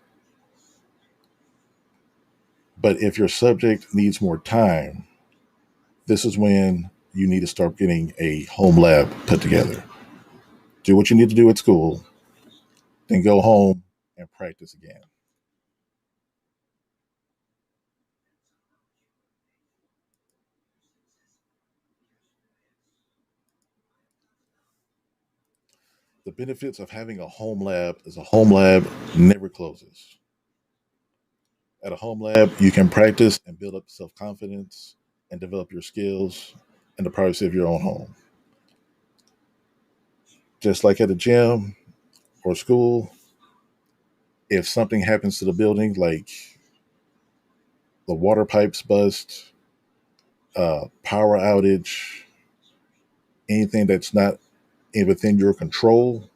but if your subject needs more time, this is when you need to start getting a home lab put together. Do what you need to do at school, then go home and practice again. The benefits of having a home lab is a home lab never closes. At a home lab, you can practice and build up self-confidence and develop your skills in the privacy of your own home. Just like at a gym or school, if something happens to the building, like the water pipes bust, power outage, anything that's not within your control,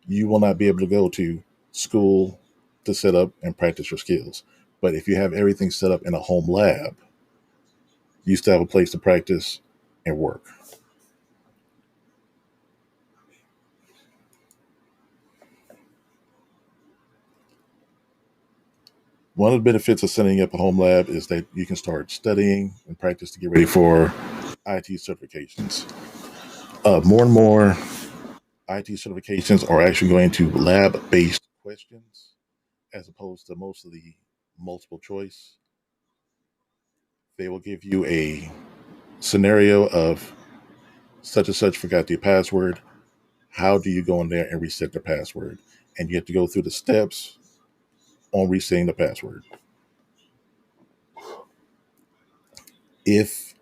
you will not be able to go to school to set up and practice your skills. But if you have everything set up in a home lab, you still have a place to practice and work. One of the benefits of setting up a home lab is that you can start studying and practice to get ready for IT certifications. More and more IT certifications are actually going to lab-based questions as opposed to most of the multiple choice. They will give you a scenario of such and such forgot the password. How do you go in there and reset the password? And you have to go through the steps on resetting the password. If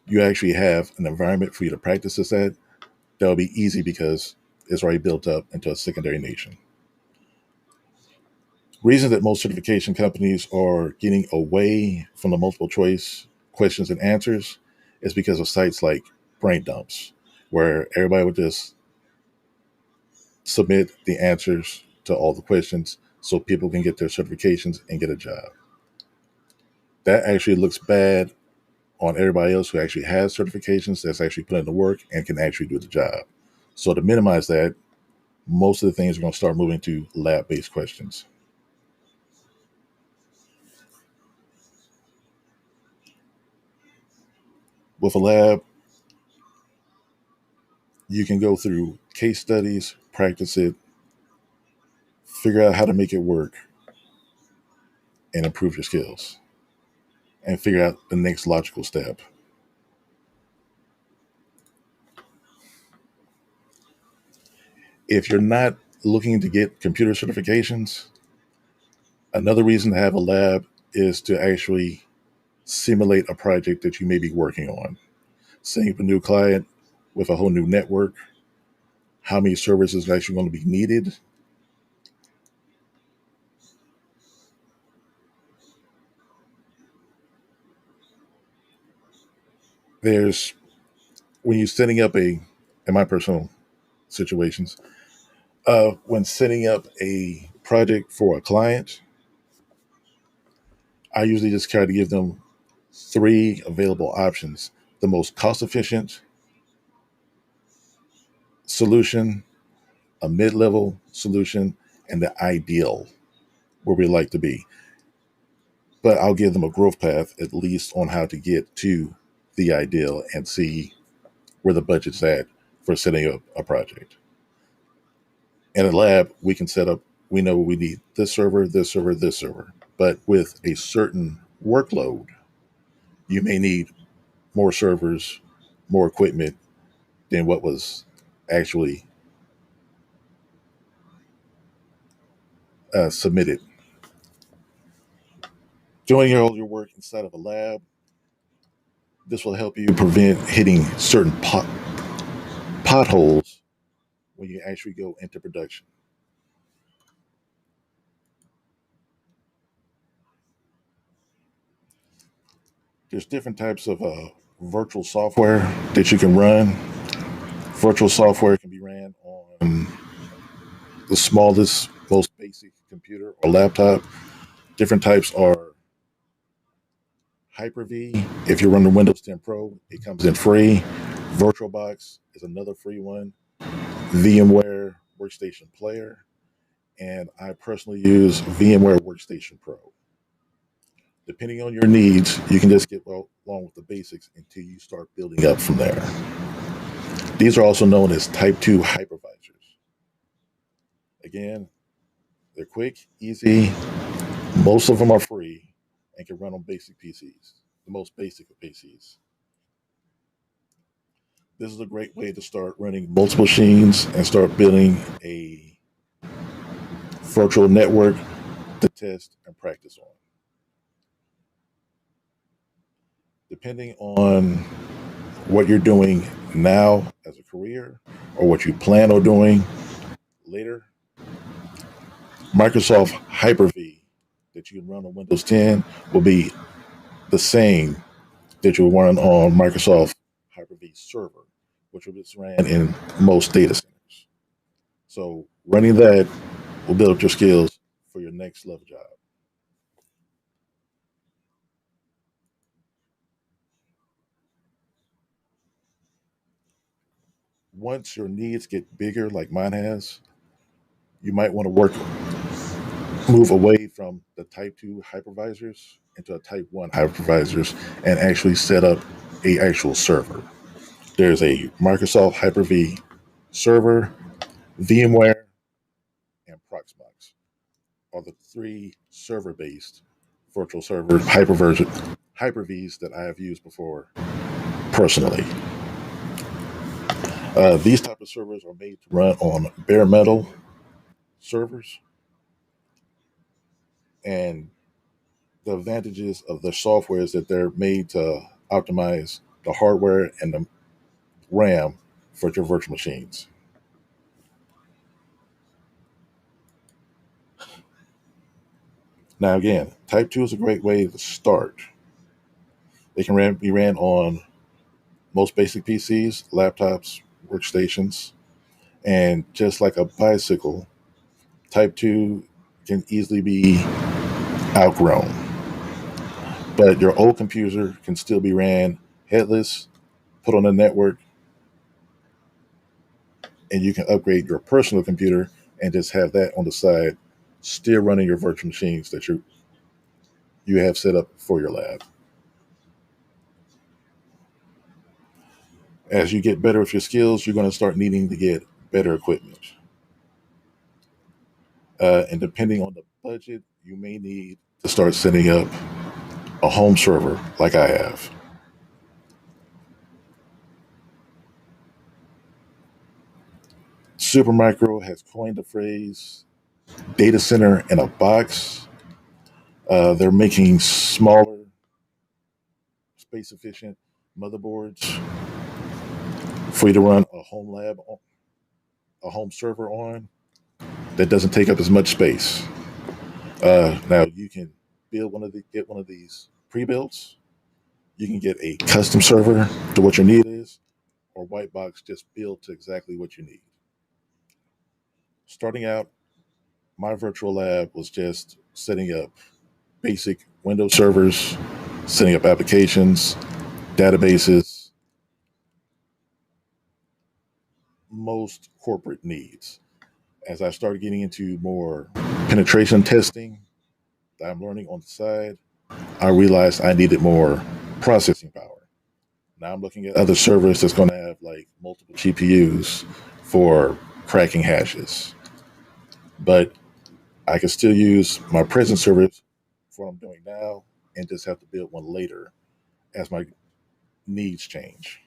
you actually have an environment for you to practice this at, that'll be easy because it's already built up into a secondary nation. Reason that most certification companies are getting away from the multiple choice questions and answers is because of sites like brain dumps, where everybody would just submit the answers to all the questions so people can get their certifications and get a job. That actually looks bad on everybody else who actually has certifications, that's actually put in the work and can actually do the job. So to minimize that, most of the things are going to start moving to lab-based questions. With a lab, you can go through case studies, practice it, figure out how to make it work, and improve your skills, and figure out the next logical step. If you're not looking to get computer certifications, another reason to have a lab is to actually simulate a project that you may be working on. Setting up a new client with a whole new network, how many services are actually going to be needed. There's, when you're setting up in my personal situations, when setting up a project for a client, I usually just try to give them 3 available options the most cost-efficient solution, a mid-level solution, and the ideal where we like to be. But I'll give them a growth path, at least on how to get to the ideal and see where the budget's at for setting up a project. In a lab, we can set up, we know we need this server, this server, this server. But with a certain workload, you may need more servers, more equipment than what was actually submitted. Doing all your work inside of a lab, this will help you prevent hitting certain potholes when you actually go into production. There's different types of virtual software that you can run. Virtual software can be ran on the smallest, most basic computer or laptop. Different types are Hyper-V. If you're running Windows 10 Pro, it comes in free. VirtualBox is another free one. VMware Workstation Player. And I personally use VMware Workstation Pro. Depending on your needs, you can just get along with the basics until you start building up from there. These are also known as Type 2 hypervisors. Again, they're quick, easy. Most of them are free and can run on basic PCs, the most basic of PCs. This is a great way to start running multiple machines and start building a virtual network to test and practice on. Depending on what you're doing now as a career or what you plan on doing later, Microsoft Hyper-V that you can run on Windows 10 will be the same that you'll run on Microsoft Hyper-V Server, which will be ran in most data centers. So running that will build up your skills for your next level job. Once your needs get bigger, like mine has, you might want to move away from the Type 2 hypervisors into a Type 1 hypervisors and actually set up a actual server. There's a Microsoft Hyper-V server, VMware, and Proxmox are the three server-based virtual server Hyper-Vs that I have used before personally. These type of servers are made to run on bare metal servers, and the advantages of the software is that they're made to optimize the hardware and the RAM for your virtual machines. Now again, Type 2 is a great way to start. They can be ran on most basic PCs, laptops, workstations, and just like a bicycle, Type 2 can easily be outgrown. But your old computer can still be ran headless, put on a network, and you can upgrade your personal computer and just have that on the side, still running your virtual machines that you have set up for your lab. As you get better with your skills, you're going to start needing to get better equipment. And depending on the budget, you may need to start setting up a home server like I have. Supermicro has coined the phrase data center in a box. They're making smaller, space efficient motherboards for you to run a home lab, a home server on that doesn't take up as much space. Now you can get one of these pre-builts. You can get a custom server to what your need is, or white box just built to exactly what you need. Starting out, my virtual lab was just setting up basic Windows servers, setting up applications, databases, most corporate needs. As I started getting into more penetration testing that I'm learning on the side, I realized I needed more processing power. Now I'm looking at other servers that's going to have like multiple GPUs for cracking hashes. But I can still use my present servers for what I'm doing now and just have to build one later as my needs change.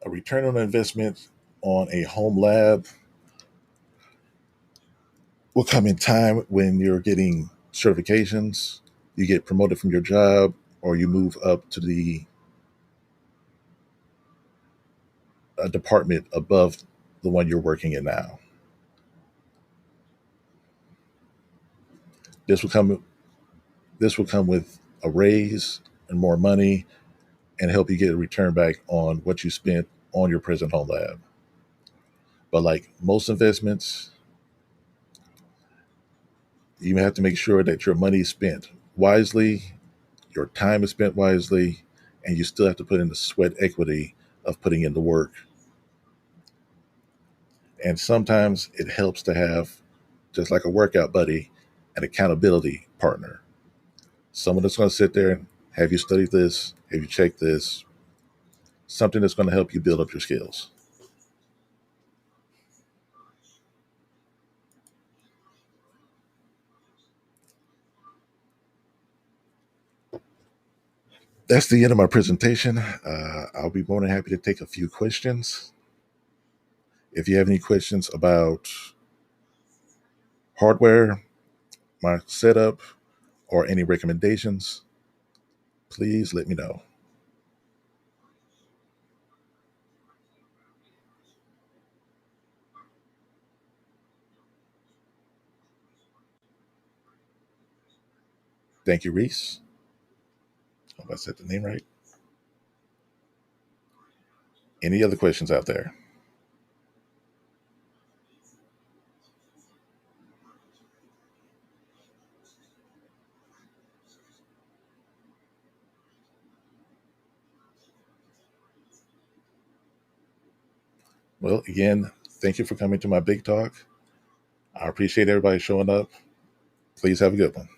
A return on investment on a home lab will come in time when you're getting certifications, you get promoted from your job, or you move up to the department above the one you're working in now. This will come. This will come with a raise and more money, and help you get a return back on what you spent on your present home lab. But like most investments, you have to make sure that your money is spent wisely, your time is spent wisely, and you still have to put in the sweat equity of putting in the work. And sometimes it helps to have, just like a workout buddy, an accountability partner. Someone that's going to sit there and have you studied this, have you checked this, something that's going to help you build up your skills. That's the end of my presentation. I'll be more than happy to take a few questions. If you have any questions about hardware, my setup, or any recommendations, please let me know. Thank you, Reese. Hope I said the name right. Any other questions out there? Well, again, thank you for coming to my big talk. I appreciate everybody showing up. Please have a good one.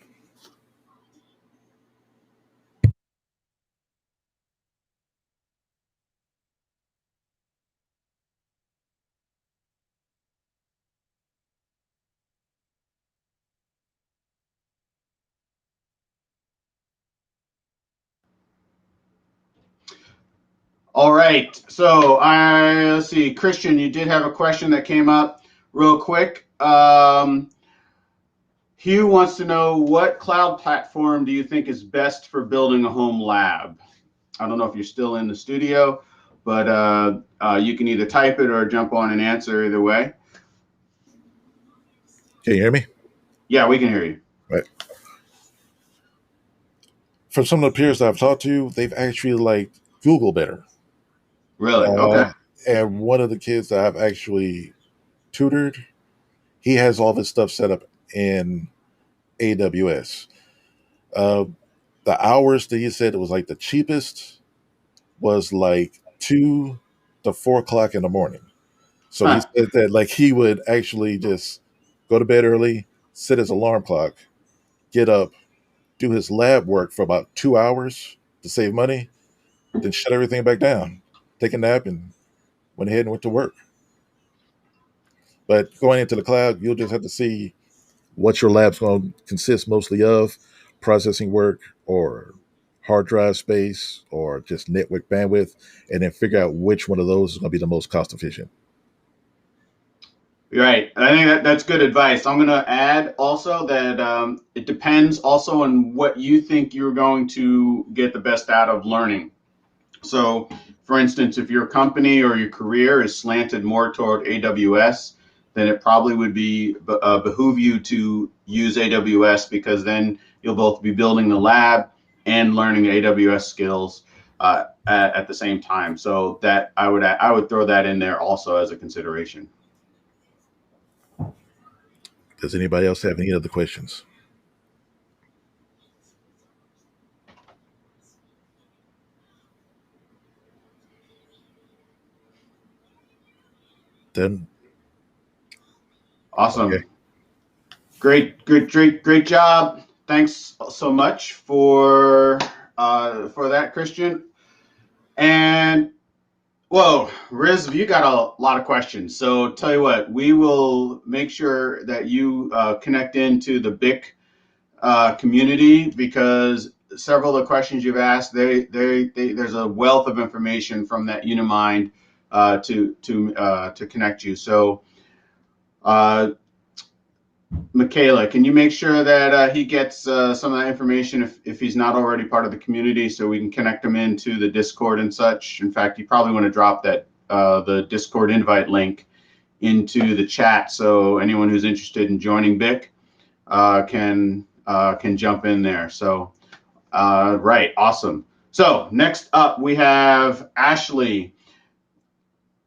All right. So let's see, Christian, you did have a question that came up real quick. Hugh wants to know, what cloud platform do you think is best for building a home lab? I don't know if you're still in the studio, but you can either type it or jump on and answer either way. Can you hear me? Yeah, we can hear you. Right. From some of the peers that I've talked to, they've actually liked Google better. Really? Okay. And one of the kids that I've actually tutored, he has all this stuff set up in AWS. Uh, the hours that he said it was like the cheapest was like 2 to 4 o'clock in the morning. So he said that like he would actually just go to bed early, set his alarm clock, get up, do his lab work for about 2 hours to save money, then shut everything back down, take a nap, and went ahead and went to work. But going into the cloud, you'll just have to see what your lab's going to consist mostly of: processing work or hard drive space or just network bandwidth, and then figure out which one of those is going to be the most cost efficient. Right. I think that's good advice. I'm going to add also that it depends also on what you think you're going to get the best out of learning. So, for instance, if your company or your career is slanted more toward AWS, then it probably would behoove you to use AWS, because then you'll both be building the lab and learning AWS skills at the same time. So that I would throw that in there also as a consideration. Does anybody else have any other questions? Then Awesome. okay. Great job. Thanks so much for that, Christian. And whoa, Riz, you got a lot of questions. So tell you what, we will make sure that you connect into the BIC community, because several of the questions you've asked, there's a wealth of information from that Unimind to connect you. So, Michaela, can you make sure that he gets some of that information if he's not already part of the community, so we can connect him into the Discord and such? In fact, you probably want to drop that the Discord invite link into the chat, so anyone who's interested in joining BIC can jump in there. So, right, awesome. So next up we have Ashley.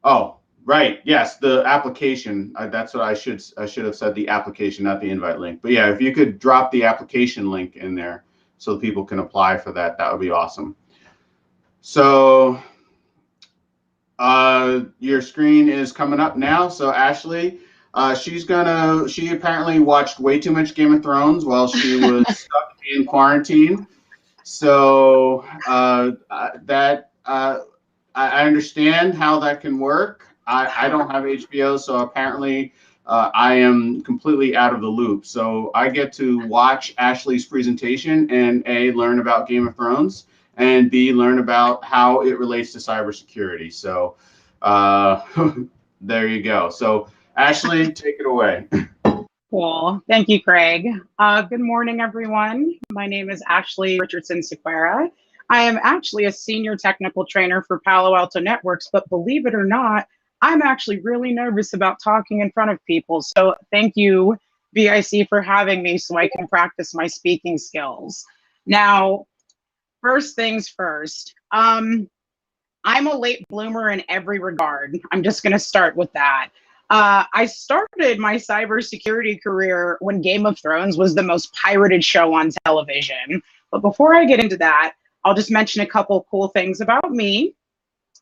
Oh, right, yes, the application. That's what I should have said, the application, not the invite link. But yeah, if you could drop the application link in there so that people can apply for that, that would be awesome. So your screen is coming up now. So Ashley, she apparently watched way too much Game of Thrones while she was stuck in quarantine. So I understand how that can work. I don't have HBO, so apparently I am completely out of the loop. So I get to watch Ashley's presentation and A, learn about Game of Thrones, and B, learn about how it relates to cybersecurity. So there you go. So Ashley, take it away. Cool. Thank you, Craig. Good morning, everyone. My name is Ashley Richardson Sakura. I am actually a senior technical trainer for Palo Alto Networks, but believe it or not, I'm actually really nervous about talking in front of people. So thank you, BIC, for having me so I can practice my speaking skills. Now, first things first, I'm a late bloomer in every regard. I'm just going to start with that. I started my cybersecurity career when Game of Thrones was the most pirated show on television. But before I get into that, I'll just mention a couple cool things about me.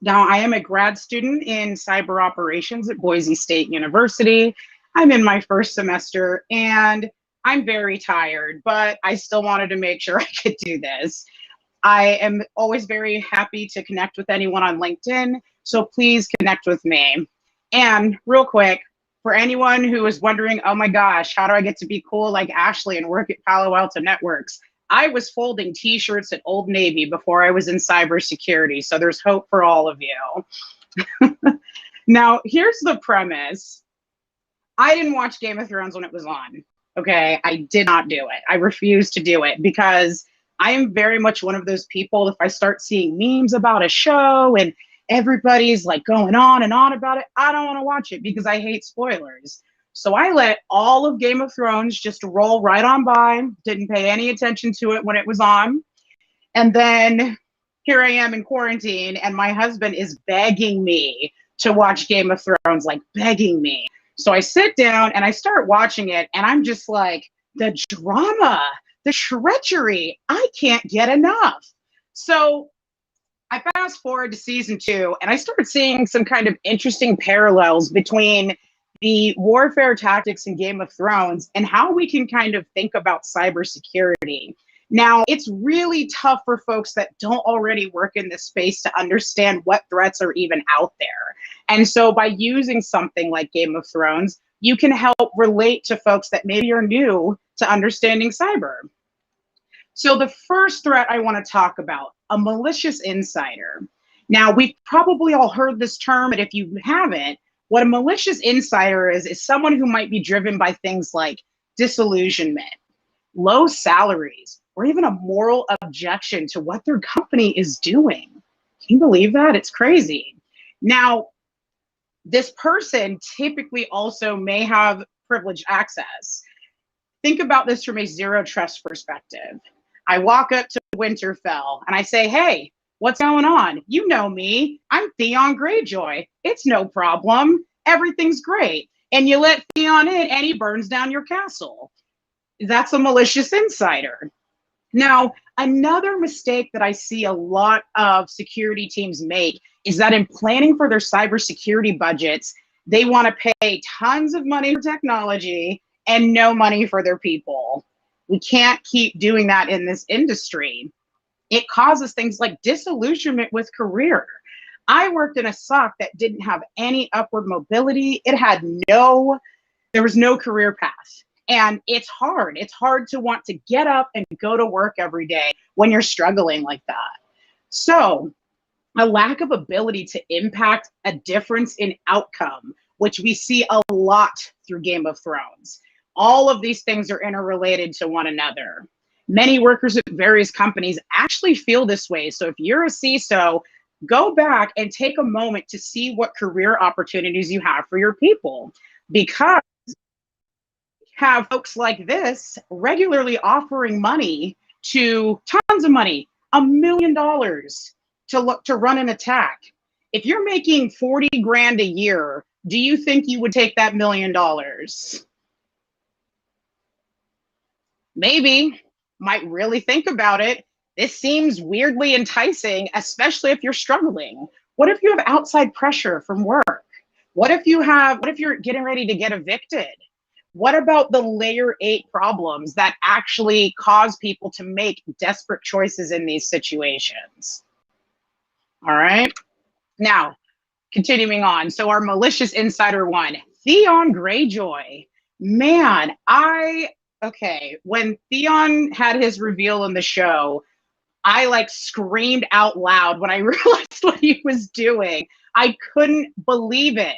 Now, I am a grad student in cyber operations at Boise State University. I'm in my first semester and I'm very tired, but I still wanted to make sure I could do this. I am always very happy to connect with anyone on LinkedIn, so please connect with me. And real quick, for anyone who is wondering, oh my gosh, how do I get to be cool like Ashley and work at Palo Alto Networks? I was folding t-shirts at Old Navy before I was in cybersecurity, so there's hope for all of you. Now, here's the premise. I didn't watch Game of Thrones when it was on, okay? I did not do it. I refuse to do it because I am very much one of those people, if I start seeing memes about a show and everybody's like going on and on about it, I don't want to watch it because I hate spoilers. So I let all of Game of Thrones just roll right on by, didn't pay any attention to it when it was on. And then here I am in quarantine and my husband is begging me to watch Game of Thrones, like begging me. So I sit down and I start watching it and I'm just like, the drama, the treachery, I can't get enough. So I fast forward to season 2 and I started seeing some kind of interesting parallels between the warfare tactics in Game of Thrones and how we can kind of think about cybersecurity. Now, it's really tough for folks that don't already work in this space to understand what threats are even out there. And so by using something like Game of Thrones, you can help relate to folks that maybe are new to understanding cyber. So the first threat I want to talk about, a malicious insider. Now, we've probably all heard this term, but if you haven't, what a malicious insider is someone who might be driven by things like disillusionment, low salaries, or even a moral objection to what their company is doing. Can you believe that? It's crazy. Now, this person typically also may have privileged access. Think about this from a zero trust perspective. I walk up to Winterfell and I say, hey, what's going on? You know me. I'm Theon Greyjoy. It's no problem. Everything's great. And you let Theon in and he burns down your castle. That's a malicious insider. Now, another mistake that I see a lot of security teams make is that in planning for their cybersecurity budgets, They want to pay tons of money for technology and no money for their people. We can't keep doing that in this industry. It causes things like disillusionment with career. I worked in a SOC that didn't have any upward mobility. There was no career path. And it's hard. It's hard to want to get up and go to work every day when you're struggling like that. So a lack of ability to impact a difference in outcome, which we see a lot through Game of Thrones. All of these things are interrelated to one another. Many workers at various companies actually feel this way. So if you're a CISO, go back and take a moment to see what career opportunities you have for your people, because have folks like this regularly offering money to tons of money, $1 million to run an attack. If you're making 40 grand a year, do you think you would take that $1 million? Maybe. Might really think about it. This seems weirdly enticing, especially if you're struggling. What if you have outside pressure from work? What if you're getting ready to get evicted? What about the layer 8 problems that actually cause people to make desperate choices in these situations? All right. Now, continuing on. So our malicious insider one, Theon Greyjoy. Man, when Theon had his reveal in the show, I like screamed out loud when I realized what he was doing. I couldn't believe it.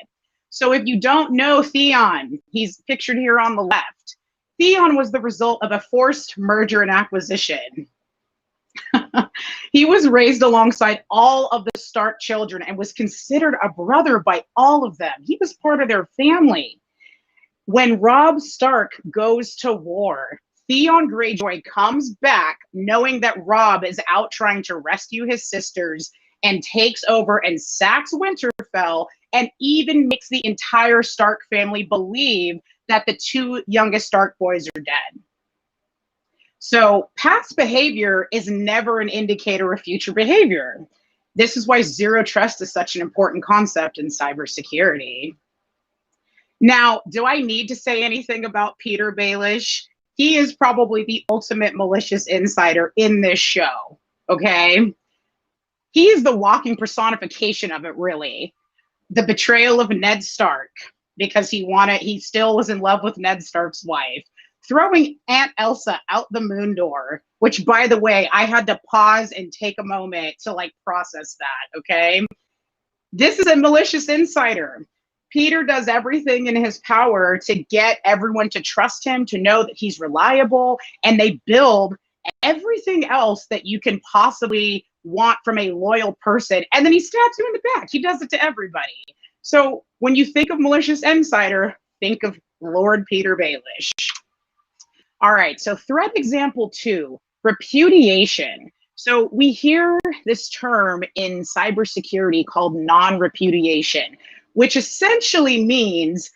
So if you don't know Theon, he's pictured here on the left. Theon was the result of a forced merger and acquisition. He was raised alongside all of the Stark children and was considered a brother by all of them. He was part of their family. When Robb Stark goes to war, Theon Greyjoy comes back knowing that Robb is out trying to rescue his sisters and takes over and sacks Winterfell, and even makes the entire Stark family believe that the 2 youngest Stark boys are dead. So past behavior is never an indicator of future behavior. This is why zero trust is such an important concept in cybersecurity. Now, do I need to say anything about Peter Baelish? He is probably the ultimate malicious insider in this show, okay? He is the walking personification of it, really. The betrayal of Ned Stark, because he still was in love with Ned Stark's wife. Throwing Aunt Elsa out the moon door, which, by the way, I had to pause and take a moment to process that, okay? This is a malicious insider. Peter does everything in his power to get everyone to trust him, to know that he's reliable, and they build everything else that you can possibly want from a loyal person, and then he stabs him in the back. He does it to everybody. So when you think of malicious insider, think of Lord Peter Baelish. All right, so threat example 2, repudiation. So we hear this term in cybersecurity called non-repudiation, which essentially means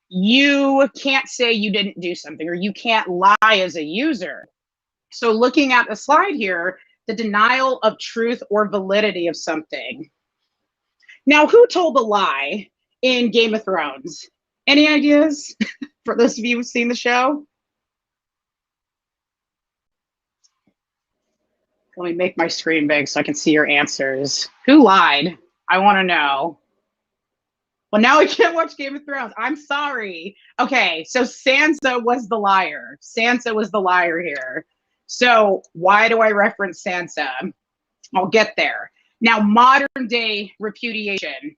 you can't say you didn't do something, or you can't lie as a user. So looking at the slide here, the denial of truth or validity of something. Now, who told a lie in Game of Thrones? Any ideas for those of you who've seen the show? Let me make my screen big so I can see your answers. Who lied? I want to know. Well, now I can't watch Game of Thrones. I'm sorry. Okay, so Sansa was the liar. Sansa was the liar here. So why do I reference Sansa? I'll get there. Now, modern day repudiation.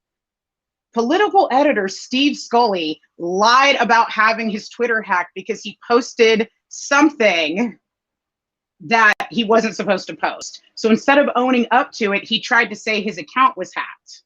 Political editor Steve Scully lied about having his Twitter hacked because he posted something that he wasn't supposed to post. So instead of owning up to it, he tried to say his account was hacked.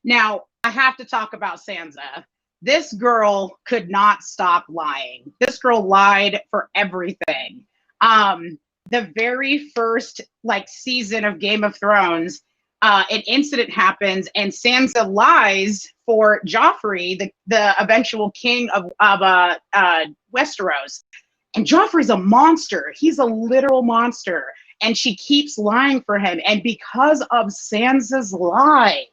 Now, I have to talk about Sansa. This girl could not stop lying. This girl lied for everything. The very first season of Game of Thrones, an incident happens and Sansa lies for Joffrey, the eventual king of Westeros. And Joffrey's a monster. He's a literal monster. And she keeps lying for him. And because of Sansa's lie,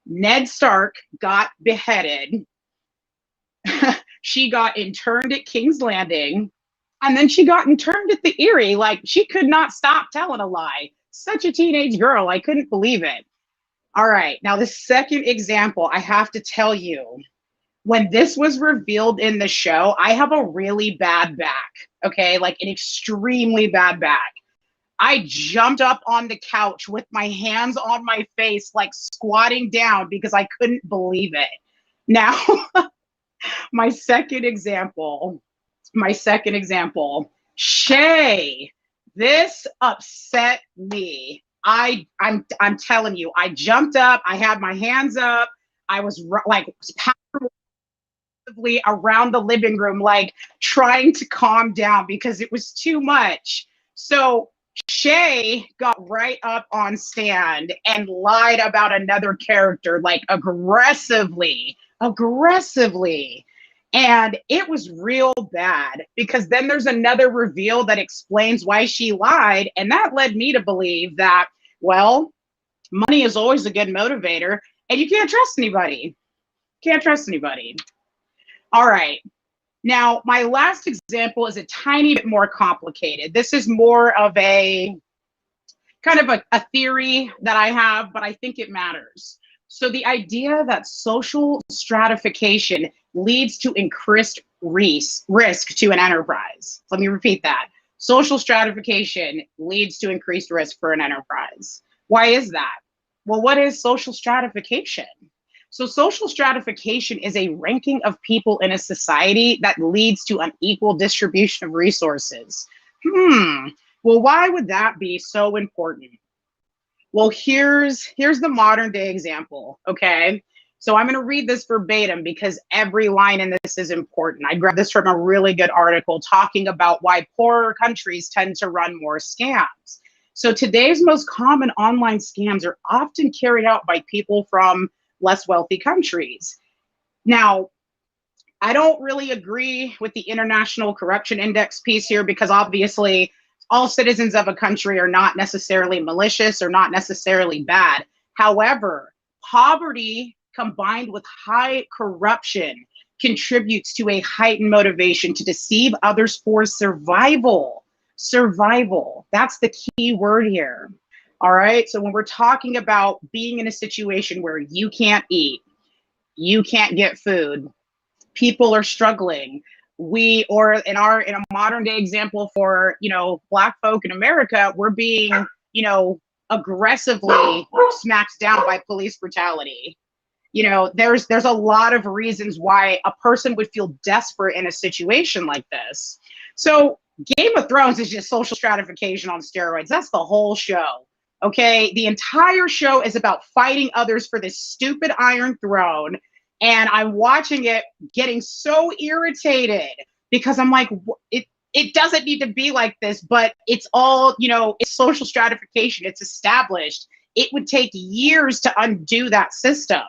Ned Stark got beheaded. She got interned at King's Landing. And then she got interned at the Erie. Like, she could not stop telling a lie. Such a teenage girl. I couldn't believe it. All right. Now, the second example, I have to tell you, when this was revealed in the show, I have a really bad back. Okay. Like an extremely bad back. I jumped up on the couch with my hands on my face, like squatting down because I couldn't believe it. Now, my second example, Shay, this upset me. I'm telling you, I jumped up, I had my hands up, I was like around the living room, like trying to calm down because it was too much. So Shay got right up on stand and lied about another character, like aggressively. And it was real bad because then there's another reveal that explains why she lied. And that led me to believe that, well, money is always a good motivator and you can't trust anybody. All right. Now, my last example is a tiny bit more complicated. This is more of a kind of a theory that I have, but I think it matters. So the idea that social stratification leads to increased risk to an enterprise. Let me repeat that. Social stratification leads to increased risk for an enterprise. Why is that? Well, what is social stratification? So social stratification is a ranking of people in a society that leads to unequal distribution of resources. Well, why would that be so important? Well, here's the modern day example, okay? So I'm gonna read this verbatim because every line in this is important. I grabbed this from a really good article talking about why poorer countries tend to run more scams. So today's most common online scams are often carried out by people from less wealthy countries. Now, I don't really agree with the International Corruption Index piece here because obviously all citizens of a country are not necessarily malicious or not necessarily bad. However, poverty combined with high corruption contributes to a heightened motivation to deceive others for survival. Survival, that's the key word here. All right, so when we're talking about being in a situation where you can't eat, you can't get food, people are struggling, or in a modern day example for, Black folk in America, we're being, aggressively smacked down by police brutality. There's a lot of reasons why a person would feel desperate in a situation like this. So Game of Thrones is just social stratification on steroids. That's the whole show. Okay, the entire show is about fighting others for this stupid Iron Throne. And I'm watching it getting so irritated because I'm like, it doesn't need to be like this, but it's all, it's social stratification. It's established. It would take years to undo that system.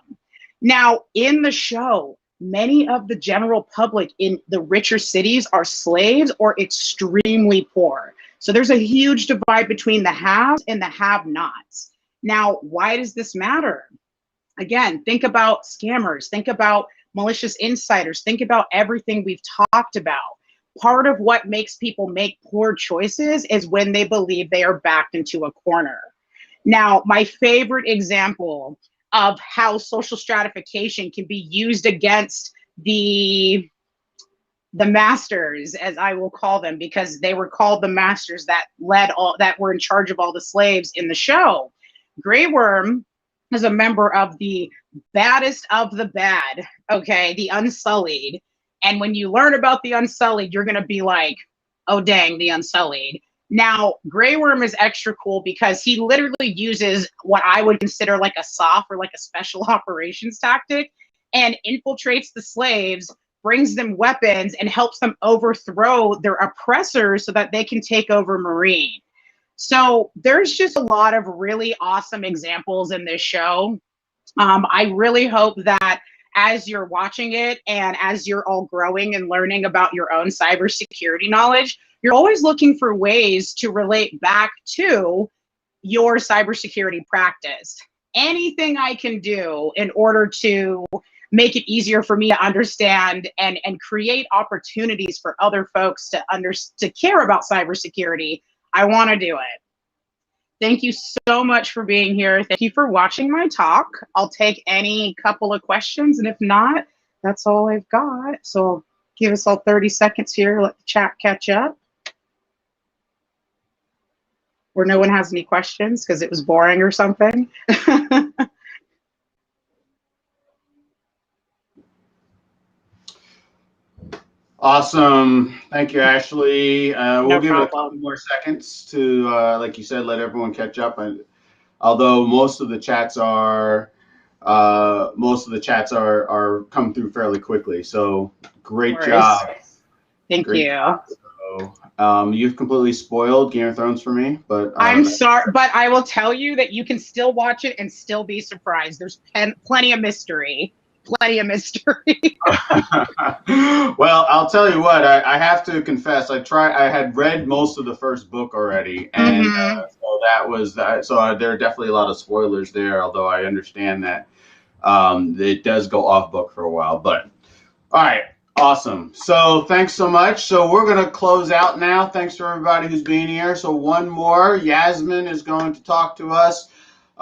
Now, in the show, many of the general public in the richer cities are slaves or extremely poor. So there's a huge divide between the haves and the have-nots. Now, why does this matter? Again, think about scammers, think about malicious insiders, think about everything we've talked about. Part of what makes people make poor choices is when they believe they are backed into a corner. Now, my favorite example of how social stratification can be used against the masters, as I will call them, because they were called the masters that were in charge of all the slaves in the show. Grey Worm is a member of the baddest of the bad, okay, the Unsullied. And when you learn about the Unsullied, you're gonna be like, oh dang, the Unsullied. Now, Grey Worm is extra cool because he literally uses what I would consider like a SOF or like a special operations tactic and infiltrates the slaves, brings them weapons, and helps them overthrow their oppressors so that they can take over Marine. So there's just a lot of really awesome examples in this show. I really hope that as you're watching it and as you're all growing and learning about your own cybersecurity knowledge, you're always looking for ways to relate back to your cybersecurity practice. anything I can do in order to make it easier for me to understand and create opportunities for other folks to care about cybersecurity, I want to do it. Thank you so much for being here. Thank you for watching my talk. I'll take any couple of questions, and if not, that's all I've got. So I'll give us all 30 seconds here, let the chat catch up. Or no one has any questions because it was boring or something. Awesome. Thank you, Ashley. We'll No give it a problem. couple more seconds to, like you said, let everyone catch up. And although most of the chats are come through fairly quickly. So great job. Thank Great you. job. So, you've completely spoiled Game of Thrones for me, but I'm sorry, but I will tell you that you can still watch it and still be surprised. There's plenty of mystery. Plenty of mystery. Well, I'll tell you what, I have to confess, I had read most of the first book already, and so that was that. So there are definitely a lot of spoilers there, although I understand that it does go off book for a while. But all right, awesome. So thanks so much. So we're going to close out now. Thanks for everybody who's being here. So one more, Yasmin is going to talk to us.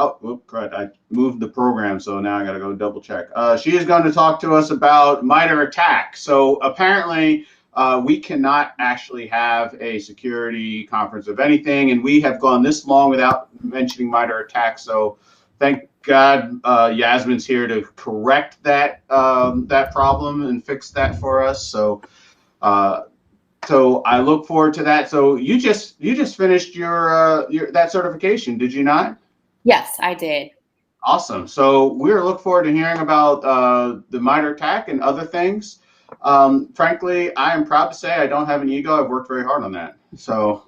Oh, crud, I moved the program, so now I got to go double check. She is going to talk to us about MITRE ATT&CK. So apparently we cannot actually have a security conference of anything, and we have gone this long without mentioning MITRE ATT&CK. So thank God Yasmin's here to correct that that problem and fix that for us. So so I look forward to that. So you just finished your that certification, did you not? Yes, I did. Awesome. So we're looking forward to hearing about the MITRE ATT&CK and other things. Frankly, I am proud to say I don't have an ego. I've worked very hard on that. So,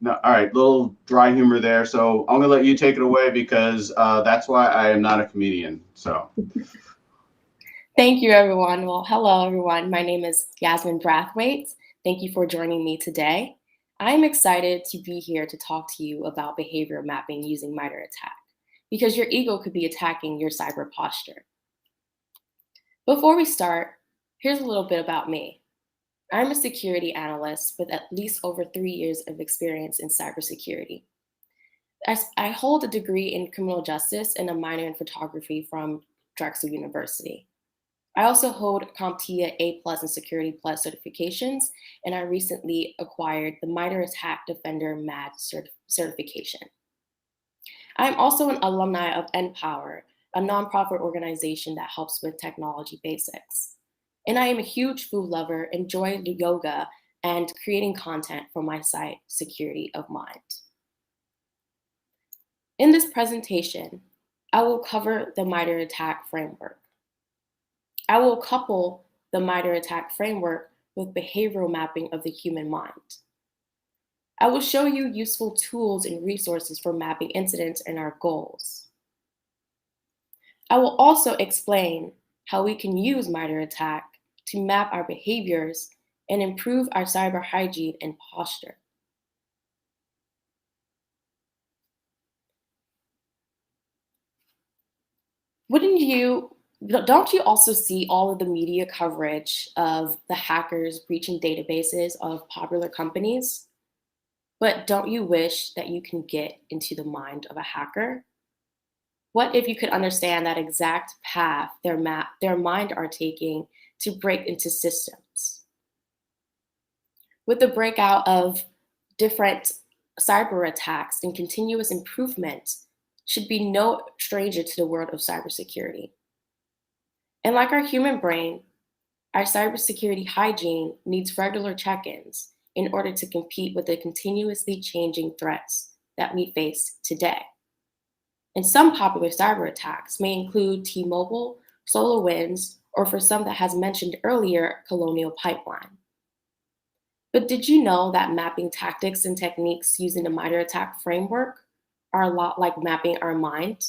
no, all right, little dry humor there. So I'm going to let you take it away because that's why I am not a comedian. So. Thank you, everyone. Well, hello, everyone. My name is Yasmin Brathwaite. Thank you for joining me today. I'm excited to be here to talk to you about behavior mapping using MITRE ATT&CK, because your ego could be attacking your cyber posture. Before we start, here's a little bit about me. I'm a security analyst with at least over 3 years of experience in cybersecurity. I hold a degree in criminal justice and a minor in photography from Drexel University. I also hold CompTIA A+ and Security Plus certifications, and I recently acquired the MITRE ATT&CK Defender MAD certification. I'm also an alumni of NPower, a nonprofit organization that helps with technology basics. And I am a huge food lover, enjoy yoga, and creating content for my site, Security of Mind. In this presentation, I will cover the MITRE ATT&CK framework. I will couple the MITRE ATT&CK framework with behavioral mapping of the human mind. I will show you useful tools and resources for mapping incidents and our goals. I will also explain how we can use MITRE ATT&CK to map our behaviors and improve our cyber hygiene and posture. Don't you also see all of the media coverage of the hackers breaching databases of popular companies? But don't you wish that you can get into the mind of a hacker? What if you could understand that exact path their mind are taking to break into systems? With the breakout of different cyber attacks and continuous improvement should be no stranger to the world of cybersecurity. And like our human brain, our cybersecurity hygiene needs regular check-ins in order to compete with the continuously changing threats that we face today. And some popular cyber attacks may include T-Mobile, SolarWinds, or for some that has mentioned earlier, Colonial pipeline. But did you know that mapping tactics and techniques using the MITRE ATT&CK framework are a lot like mapping our mind?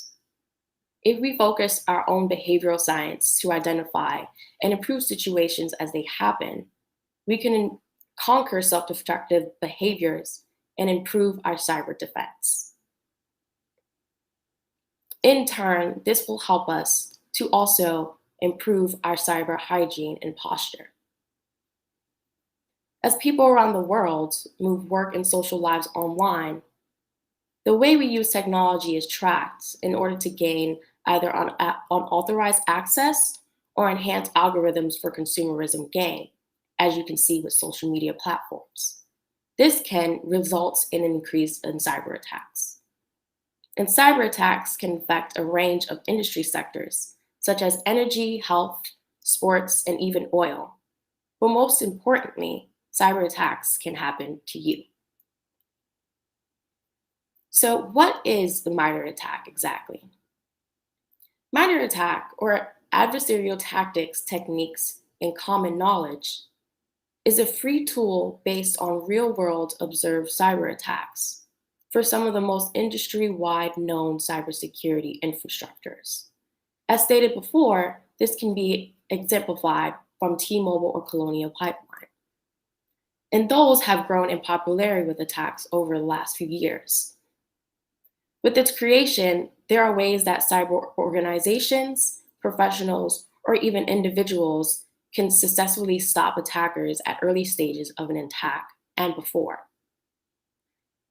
If we focus our own behavioral science to identify and improve situations as they happen, we can conquer self-destructive behaviors and improve our cyber defense. In turn, this will help us to also improve our cyber hygiene and posture. As people around the world move work and social lives online, the way we use technology is tracked in order to gain either unauthorized access or enhance algorithms for consumerism gain, as you can see with social media platforms. This can result in an increase in cyber attacks. And cyber attacks can affect a range of industry sectors, such as energy, health, sports, and even oil. But most importantly, cyber attacks can happen to you. So what is the MITRE attack exactly? MITRE attack, or adversarial tactics, techniques, and common knowledge, is a free tool based on real-world observed cyber attacks for some of the most industry-wide known cybersecurity infrastructures. As stated before, this can be exemplified from T-Mobile or Colonial pipeline. And those have grown in popularity with attacks over the last few years. With its creation, there are ways that cyber organizations, professionals, or even individuals can successfully stop attackers at early stages of an attack and before.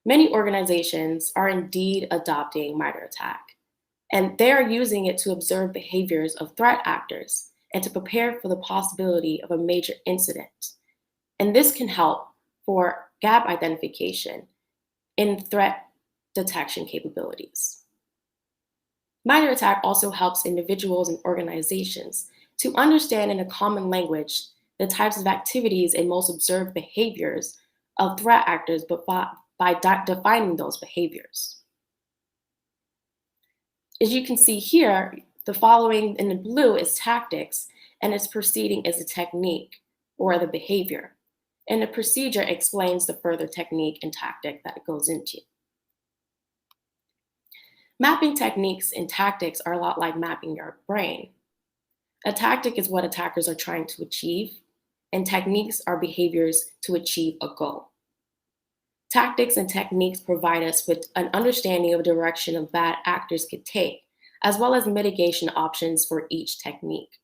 Many organizations are indeed adopting MITRE attack, and they are using it to observe behaviors of threat actors and to prepare for the possibility of a major incident. And this can help for gap identification in threat detection capabilities. MITRE attack also helps individuals and organizations to understand in a common language the types of activities and most observed behaviors of threat actors, but by defining those behaviors. As you can see here, the following in the blue is tactics, and its preceding is a technique or the behavior. And the procedure explains the further technique and tactic that it goes into. Mapping techniques and tactics are a lot like mapping your brain. A tactic is what attackers are trying to achieve, and techniques are behaviors to achieve a goal. Tactics and techniques provide us with an understanding of the direction of bad actors could take, as well as mitigation options for each technique.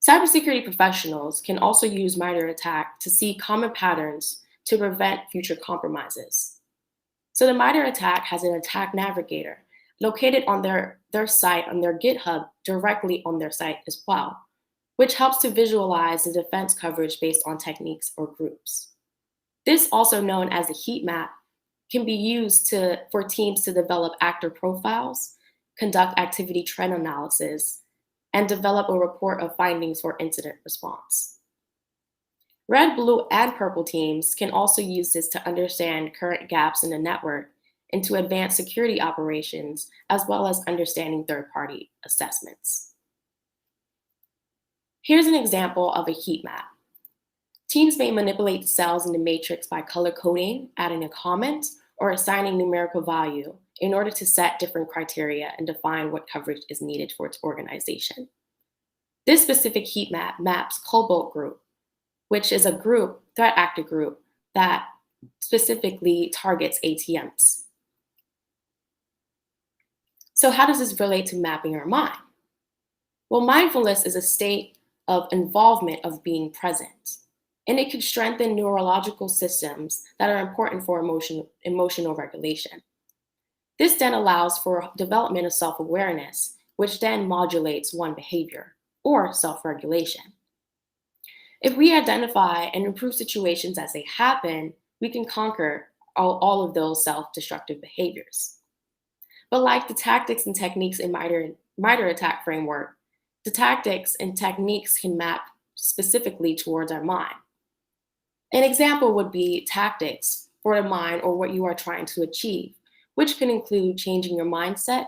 Cybersecurity professionals can also use MITRE attack to see common patterns to prevent future compromises. So the MITRE attack has an attack navigator located on their site, on their GitHub, directly on their site as well, which helps to visualize the defense coverage based on techniques or groups. This, also known as a heat map, can be used for teams to develop actor profiles, conduct activity trend analysis, and develop a report of findings for incident response. Red, blue, and purple teams can also use this to understand current gaps in the network and to advance security operations, as well as understanding third-party assessments. Here's an example of a heat map. Teams may manipulate the cells in the matrix by color coding, adding a comment, or assigning numerical value in order to set different criteria and define what coverage is needed for its organization. This specific heat map maps Cobalt Group, which is a group, threat actor group, that specifically targets ATMs. So how does this relate to mapping our mind? Well, mindfulness is a state of involvement of being present, and it can strengthen neurological systems that are important for emotional regulation. This then allows for development of self-awareness, which then modulates one behavior, or self-regulation. If we identify and improve situations as they happen, we can conquer all of those self-destructive behaviors. But like the tactics and techniques in MITRE attack framework, the tactics and techniques can map specifically towards our mind. An example would be tactics for the mind or what you are trying to achieve, which can include changing your mindset,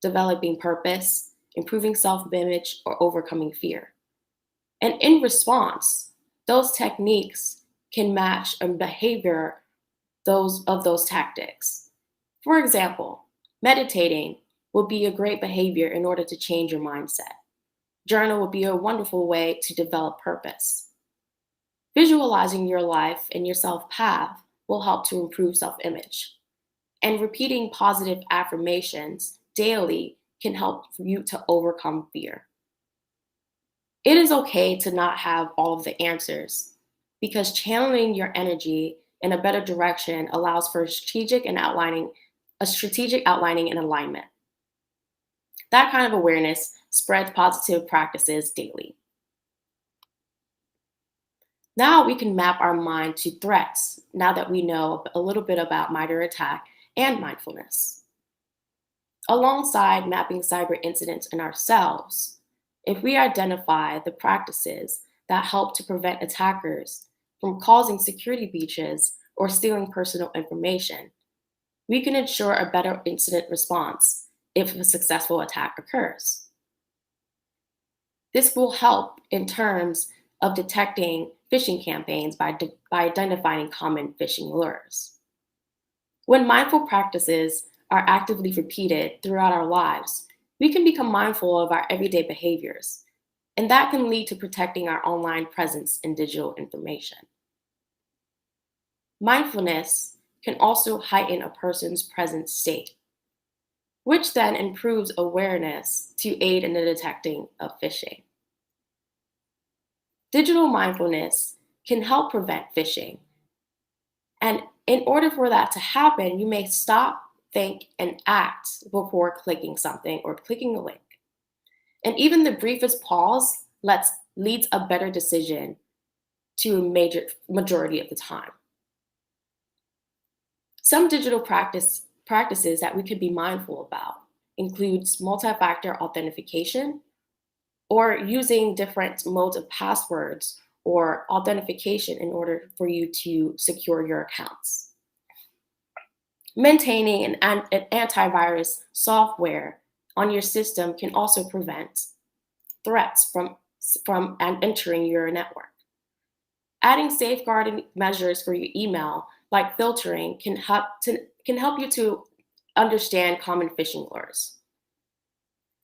developing purpose, improving self-image, or overcoming fear. And in response, those techniques can match a behavior of those tactics. For example, meditating would be a great behavior in order to change your mindset. Journal would be a wonderful way to develop purpose. Visualizing your life and your self-path will help to improve self-image. And repeating positive affirmations daily can help you to overcome fear. It is okay to not have all of the answers, because channeling your energy in a better direction allows for strategic outlining and alignment. That kind of awareness spreads positive practices daily. Now we can map our mind to threats, now that we know a little bit about MITRE ATT&CK and mindfulness. Alongside mapping cyber incidents in ourselves, if we identify the practices that help to prevent attackers from causing security breaches or stealing personal information, we can ensure a better incident response if a successful attack occurs. This will help in terms of detecting phishing campaigns by identifying common phishing lures. When mindful practices are actively repeated throughout our lives, we can become mindful of our everyday behaviors, and that can lead to protecting our online presence and digital information. Mindfulness can also heighten a person's present state, which then improves awareness to aid in the detecting of phishing. Digital mindfulness can help prevent phishing. And in order for that to happen, you may stop, think, and act before clicking something or clicking a link. And even the briefest pause leads a better decision to a majority of the time. Some digital practices that we could be mindful about includes multi-factor authentication, or using different modes of passwords or authentication in order for you to secure your accounts. Maintaining an antivirus software on your system can also prevent threats from entering your network. Adding safeguarding measures for your email, like filtering, can help you to understand common phishing lures.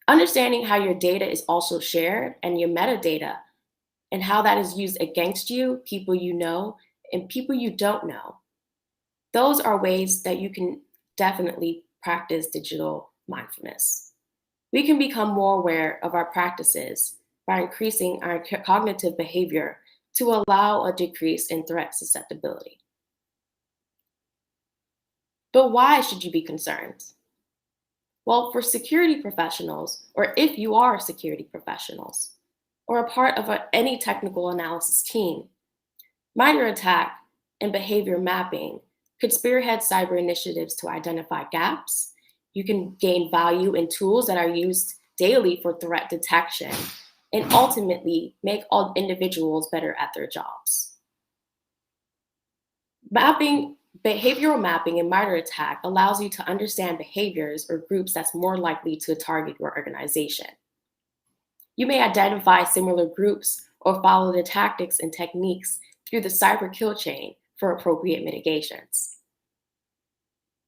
Understanding how your data is also shared and your metadata, and how that is used against you, people you know, and people you don't know. Those are ways that you can definitely practice digital mindfulness. We can become more aware of our practices by increasing our cognitive behavior to allow a decrease in threat susceptibility. But why should you be concerned? Well, for security professionals, or if you are security professionals, or a part of any technical analysis team, MITRE ATT&CK and behavior mapping could spearhead cyber initiatives to identify gaps. You can gain value in tools that are used daily for threat detection, and ultimately make all individuals better at their jobs. Behavioral mapping in MITRE ATT&CK allows you to understand behaviors or groups that's more likely to target your organization. You may identify similar groups or follow the tactics and techniques through the cyber kill chain for appropriate mitigations.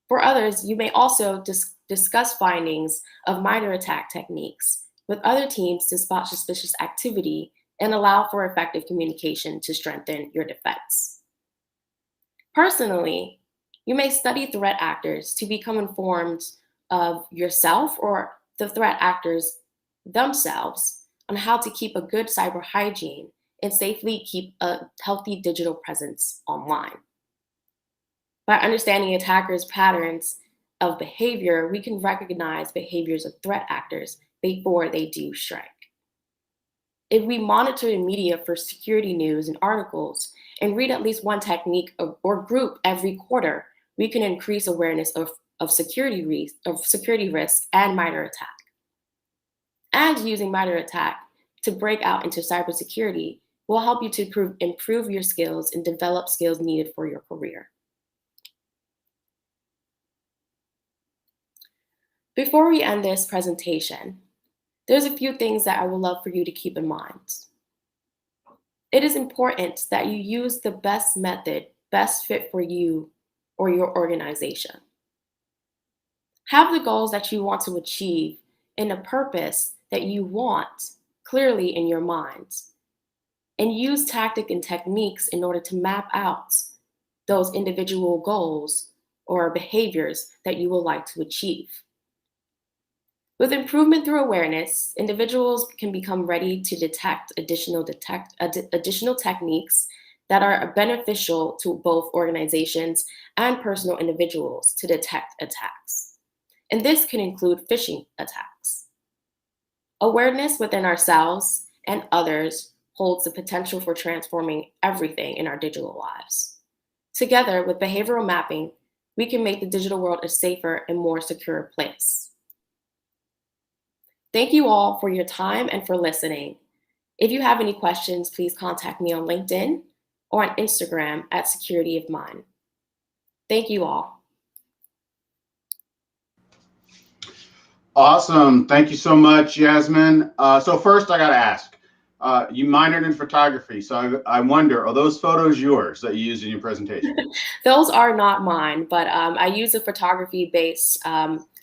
For others, you may also discuss findings of MITRE ATT&CK techniques with other teams to spot suspicious activity and allow for effective communication to strengthen your defense. Personally, you may study threat actors to become informed of yourself or the threat actors themselves on how to keep a good cyber hygiene and safely keep a healthy digital presence online. By understanding attackers' patterns of behavior, we can recognize behaviors of threat actors before they do strike. If we monitor the media for security news and articles and read at least one technique or group every quarter, we can increase awareness of security risk and MITRE ATT&CK. And using MITRE ATT&CK to break out into cybersecurity will help you to improve your skills and develop skills needed for your career. Before we end this presentation, there's a few things that I would love for you to keep in mind. It is important that you use the best method, best fit for you or your organization. Have the goals that you want to achieve and a purpose that you want clearly in your mind, and use tactics and techniques in order to map out those individual goals or behaviors that you would like to achieve. With improvement through awareness, individuals can become ready to detect additional techniques that are beneficial to both organizations and personal individuals to detect attacks. And this can include phishing attacks. Awareness within ourselves and others holds the potential for transforming everything in our digital lives. Together with behavioral mapping, we can make the digital world a safer and more secure place. Thank you all for your time and for listening. If you have any questions, please contact me on LinkedIn or on Instagram at Security of Mind. Thank you all. Awesome. Thank you so much, Yasmin. So first I got to ask, you minored in photography. So I wonder, are those photos yours that you used in your presentation? Those are not mine, but I use a photography-based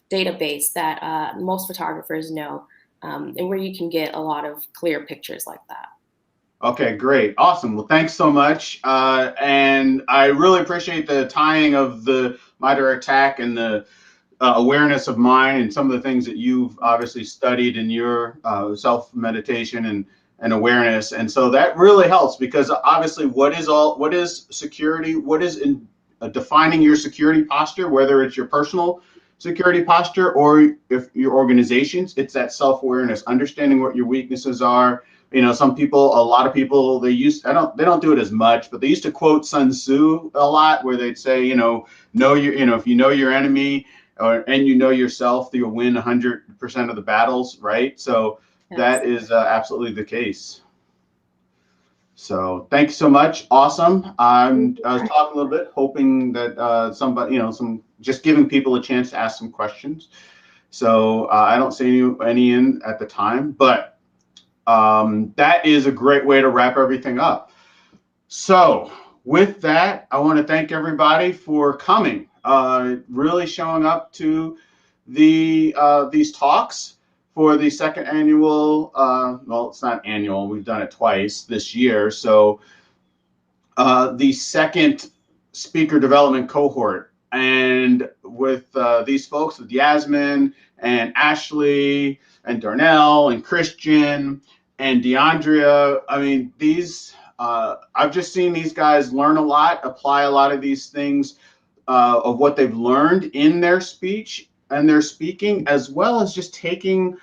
database that most photographers know, and where you can get a lot of clear pictures like that. Okay, great. Awesome. Well, thanks so much. And I really appreciate the tying of the MITRE attack and the awareness of mine and some of the things that you've obviously studied in your self-meditation and awareness. And so that really helps, because obviously what is security? What is in defining your security posture, whether it's your personal security posture or if your organizations, it's that self-awareness, understanding what your weaknesses are. You know, a lot of people, they don't do it as much, but they used to quote Sun Tzu a lot, where they'd say, if you know your enemy, and you know yourself, you'll win 100% of the battles, right? So yes, that is absolutely the case. So thank you so much. Awesome. I was talking a little bit, hoping that somebody, just giving people a chance to ask some questions. So I don't see any in at the time, but that is a great way to wrap everything up. So with that, I want to thank everybody for coming, really showing up to these talks for the second annual, well, it's not annual, we've done it twice this year. So the second speaker development cohort, and with these folks, with Yasmin and Ashley and Darnell and Christian and Deandrea, I mean, I've just seen these guys learn a lot, apply a lot of these things of what they've learned in their speech and their speaking, as well as just taking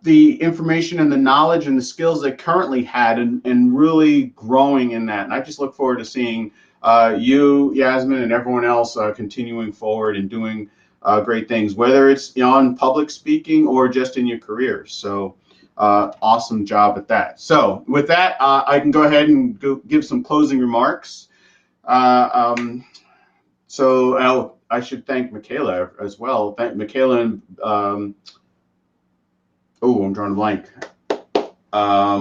the information and the knowledge and the skills they currently had and really growing in that. And I just look forward to seeing you, Yasmin, and everyone else continuing forward and doing great things, whether it's on public speaking or just in your careers. So awesome job at that. So with that, I can go ahead and give some closing remarks. So I should thank Michaela as well. Thank Michaela and I'm drawing a blank. I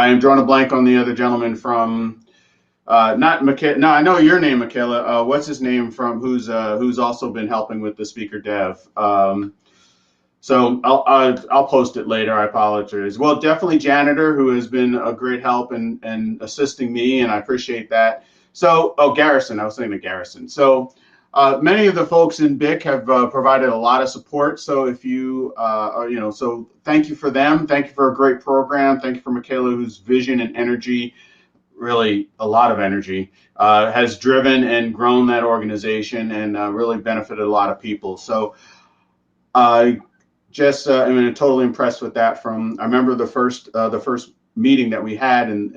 am drawing a blank on the other gentleman from not Michaela. No, I know your name, Michaela. What's his name from who's also been helping with the speaker dev. So I'll post it later. I apologize. Well, definitely Janitor, who has been a great help and assisting me, and I appreciate that. So, Garrison, I was saying to Garrison. So many of the folks in BIC have provided a lot of support. So if you so thank you for them. Thank you for a great program. Thank you for Michaela, whose vision and energy, really a lot of energy, has driven and grown that organization and really benefited a lot of people. So I'm totally impressed with that. I remember the first meeting that we had and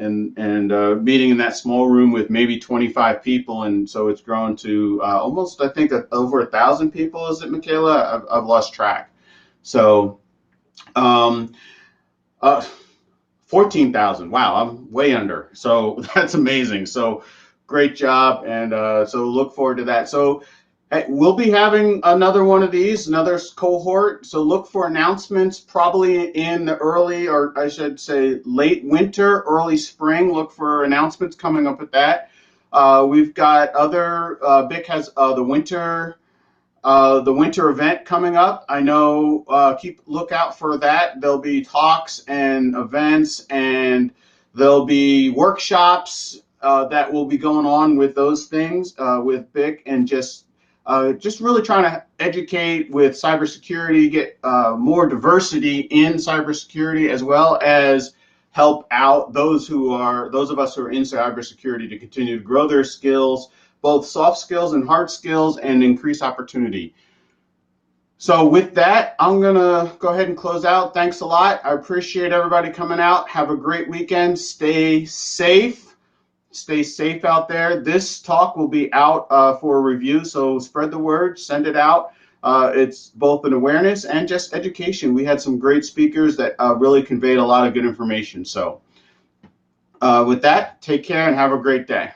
meeting in that small room with maybe 25 people, and so it's grown to almost, I think, over 1,000 people. Is it, Michaela? I've lost track. So 14,000. Wow, I'm way under. So that's amazing. So great job, and so look forward to that. So we'll be having another one of these, another cohort. So look for announcements probably in the early, or I should say late winter, early spring. Look for announcements coming up with that. We've got other, BIC has the winter event coming up. I know, keep lookout for that. There'll be talks and events, and there'll be workshops that will be going on with those things with BIC, and just just really trying to educate with cybersecurity, get more diversity in cybersecurity, as well as help out those of us who are in cybersecurity to continue to grow their skills, both soft skills and hard skills, and increase opportunity. So with that, I'm going to go ahead and close out. Thanks a lot. I appreciate everybody coming out. Have a great weekend. Stay safe. Stay safe out there. This talk will be out for review, so spread the word, send it out. It's both an awareness and just education. We had some great speakers that really conveyed a lot of good information. So with that, take care and have a great day.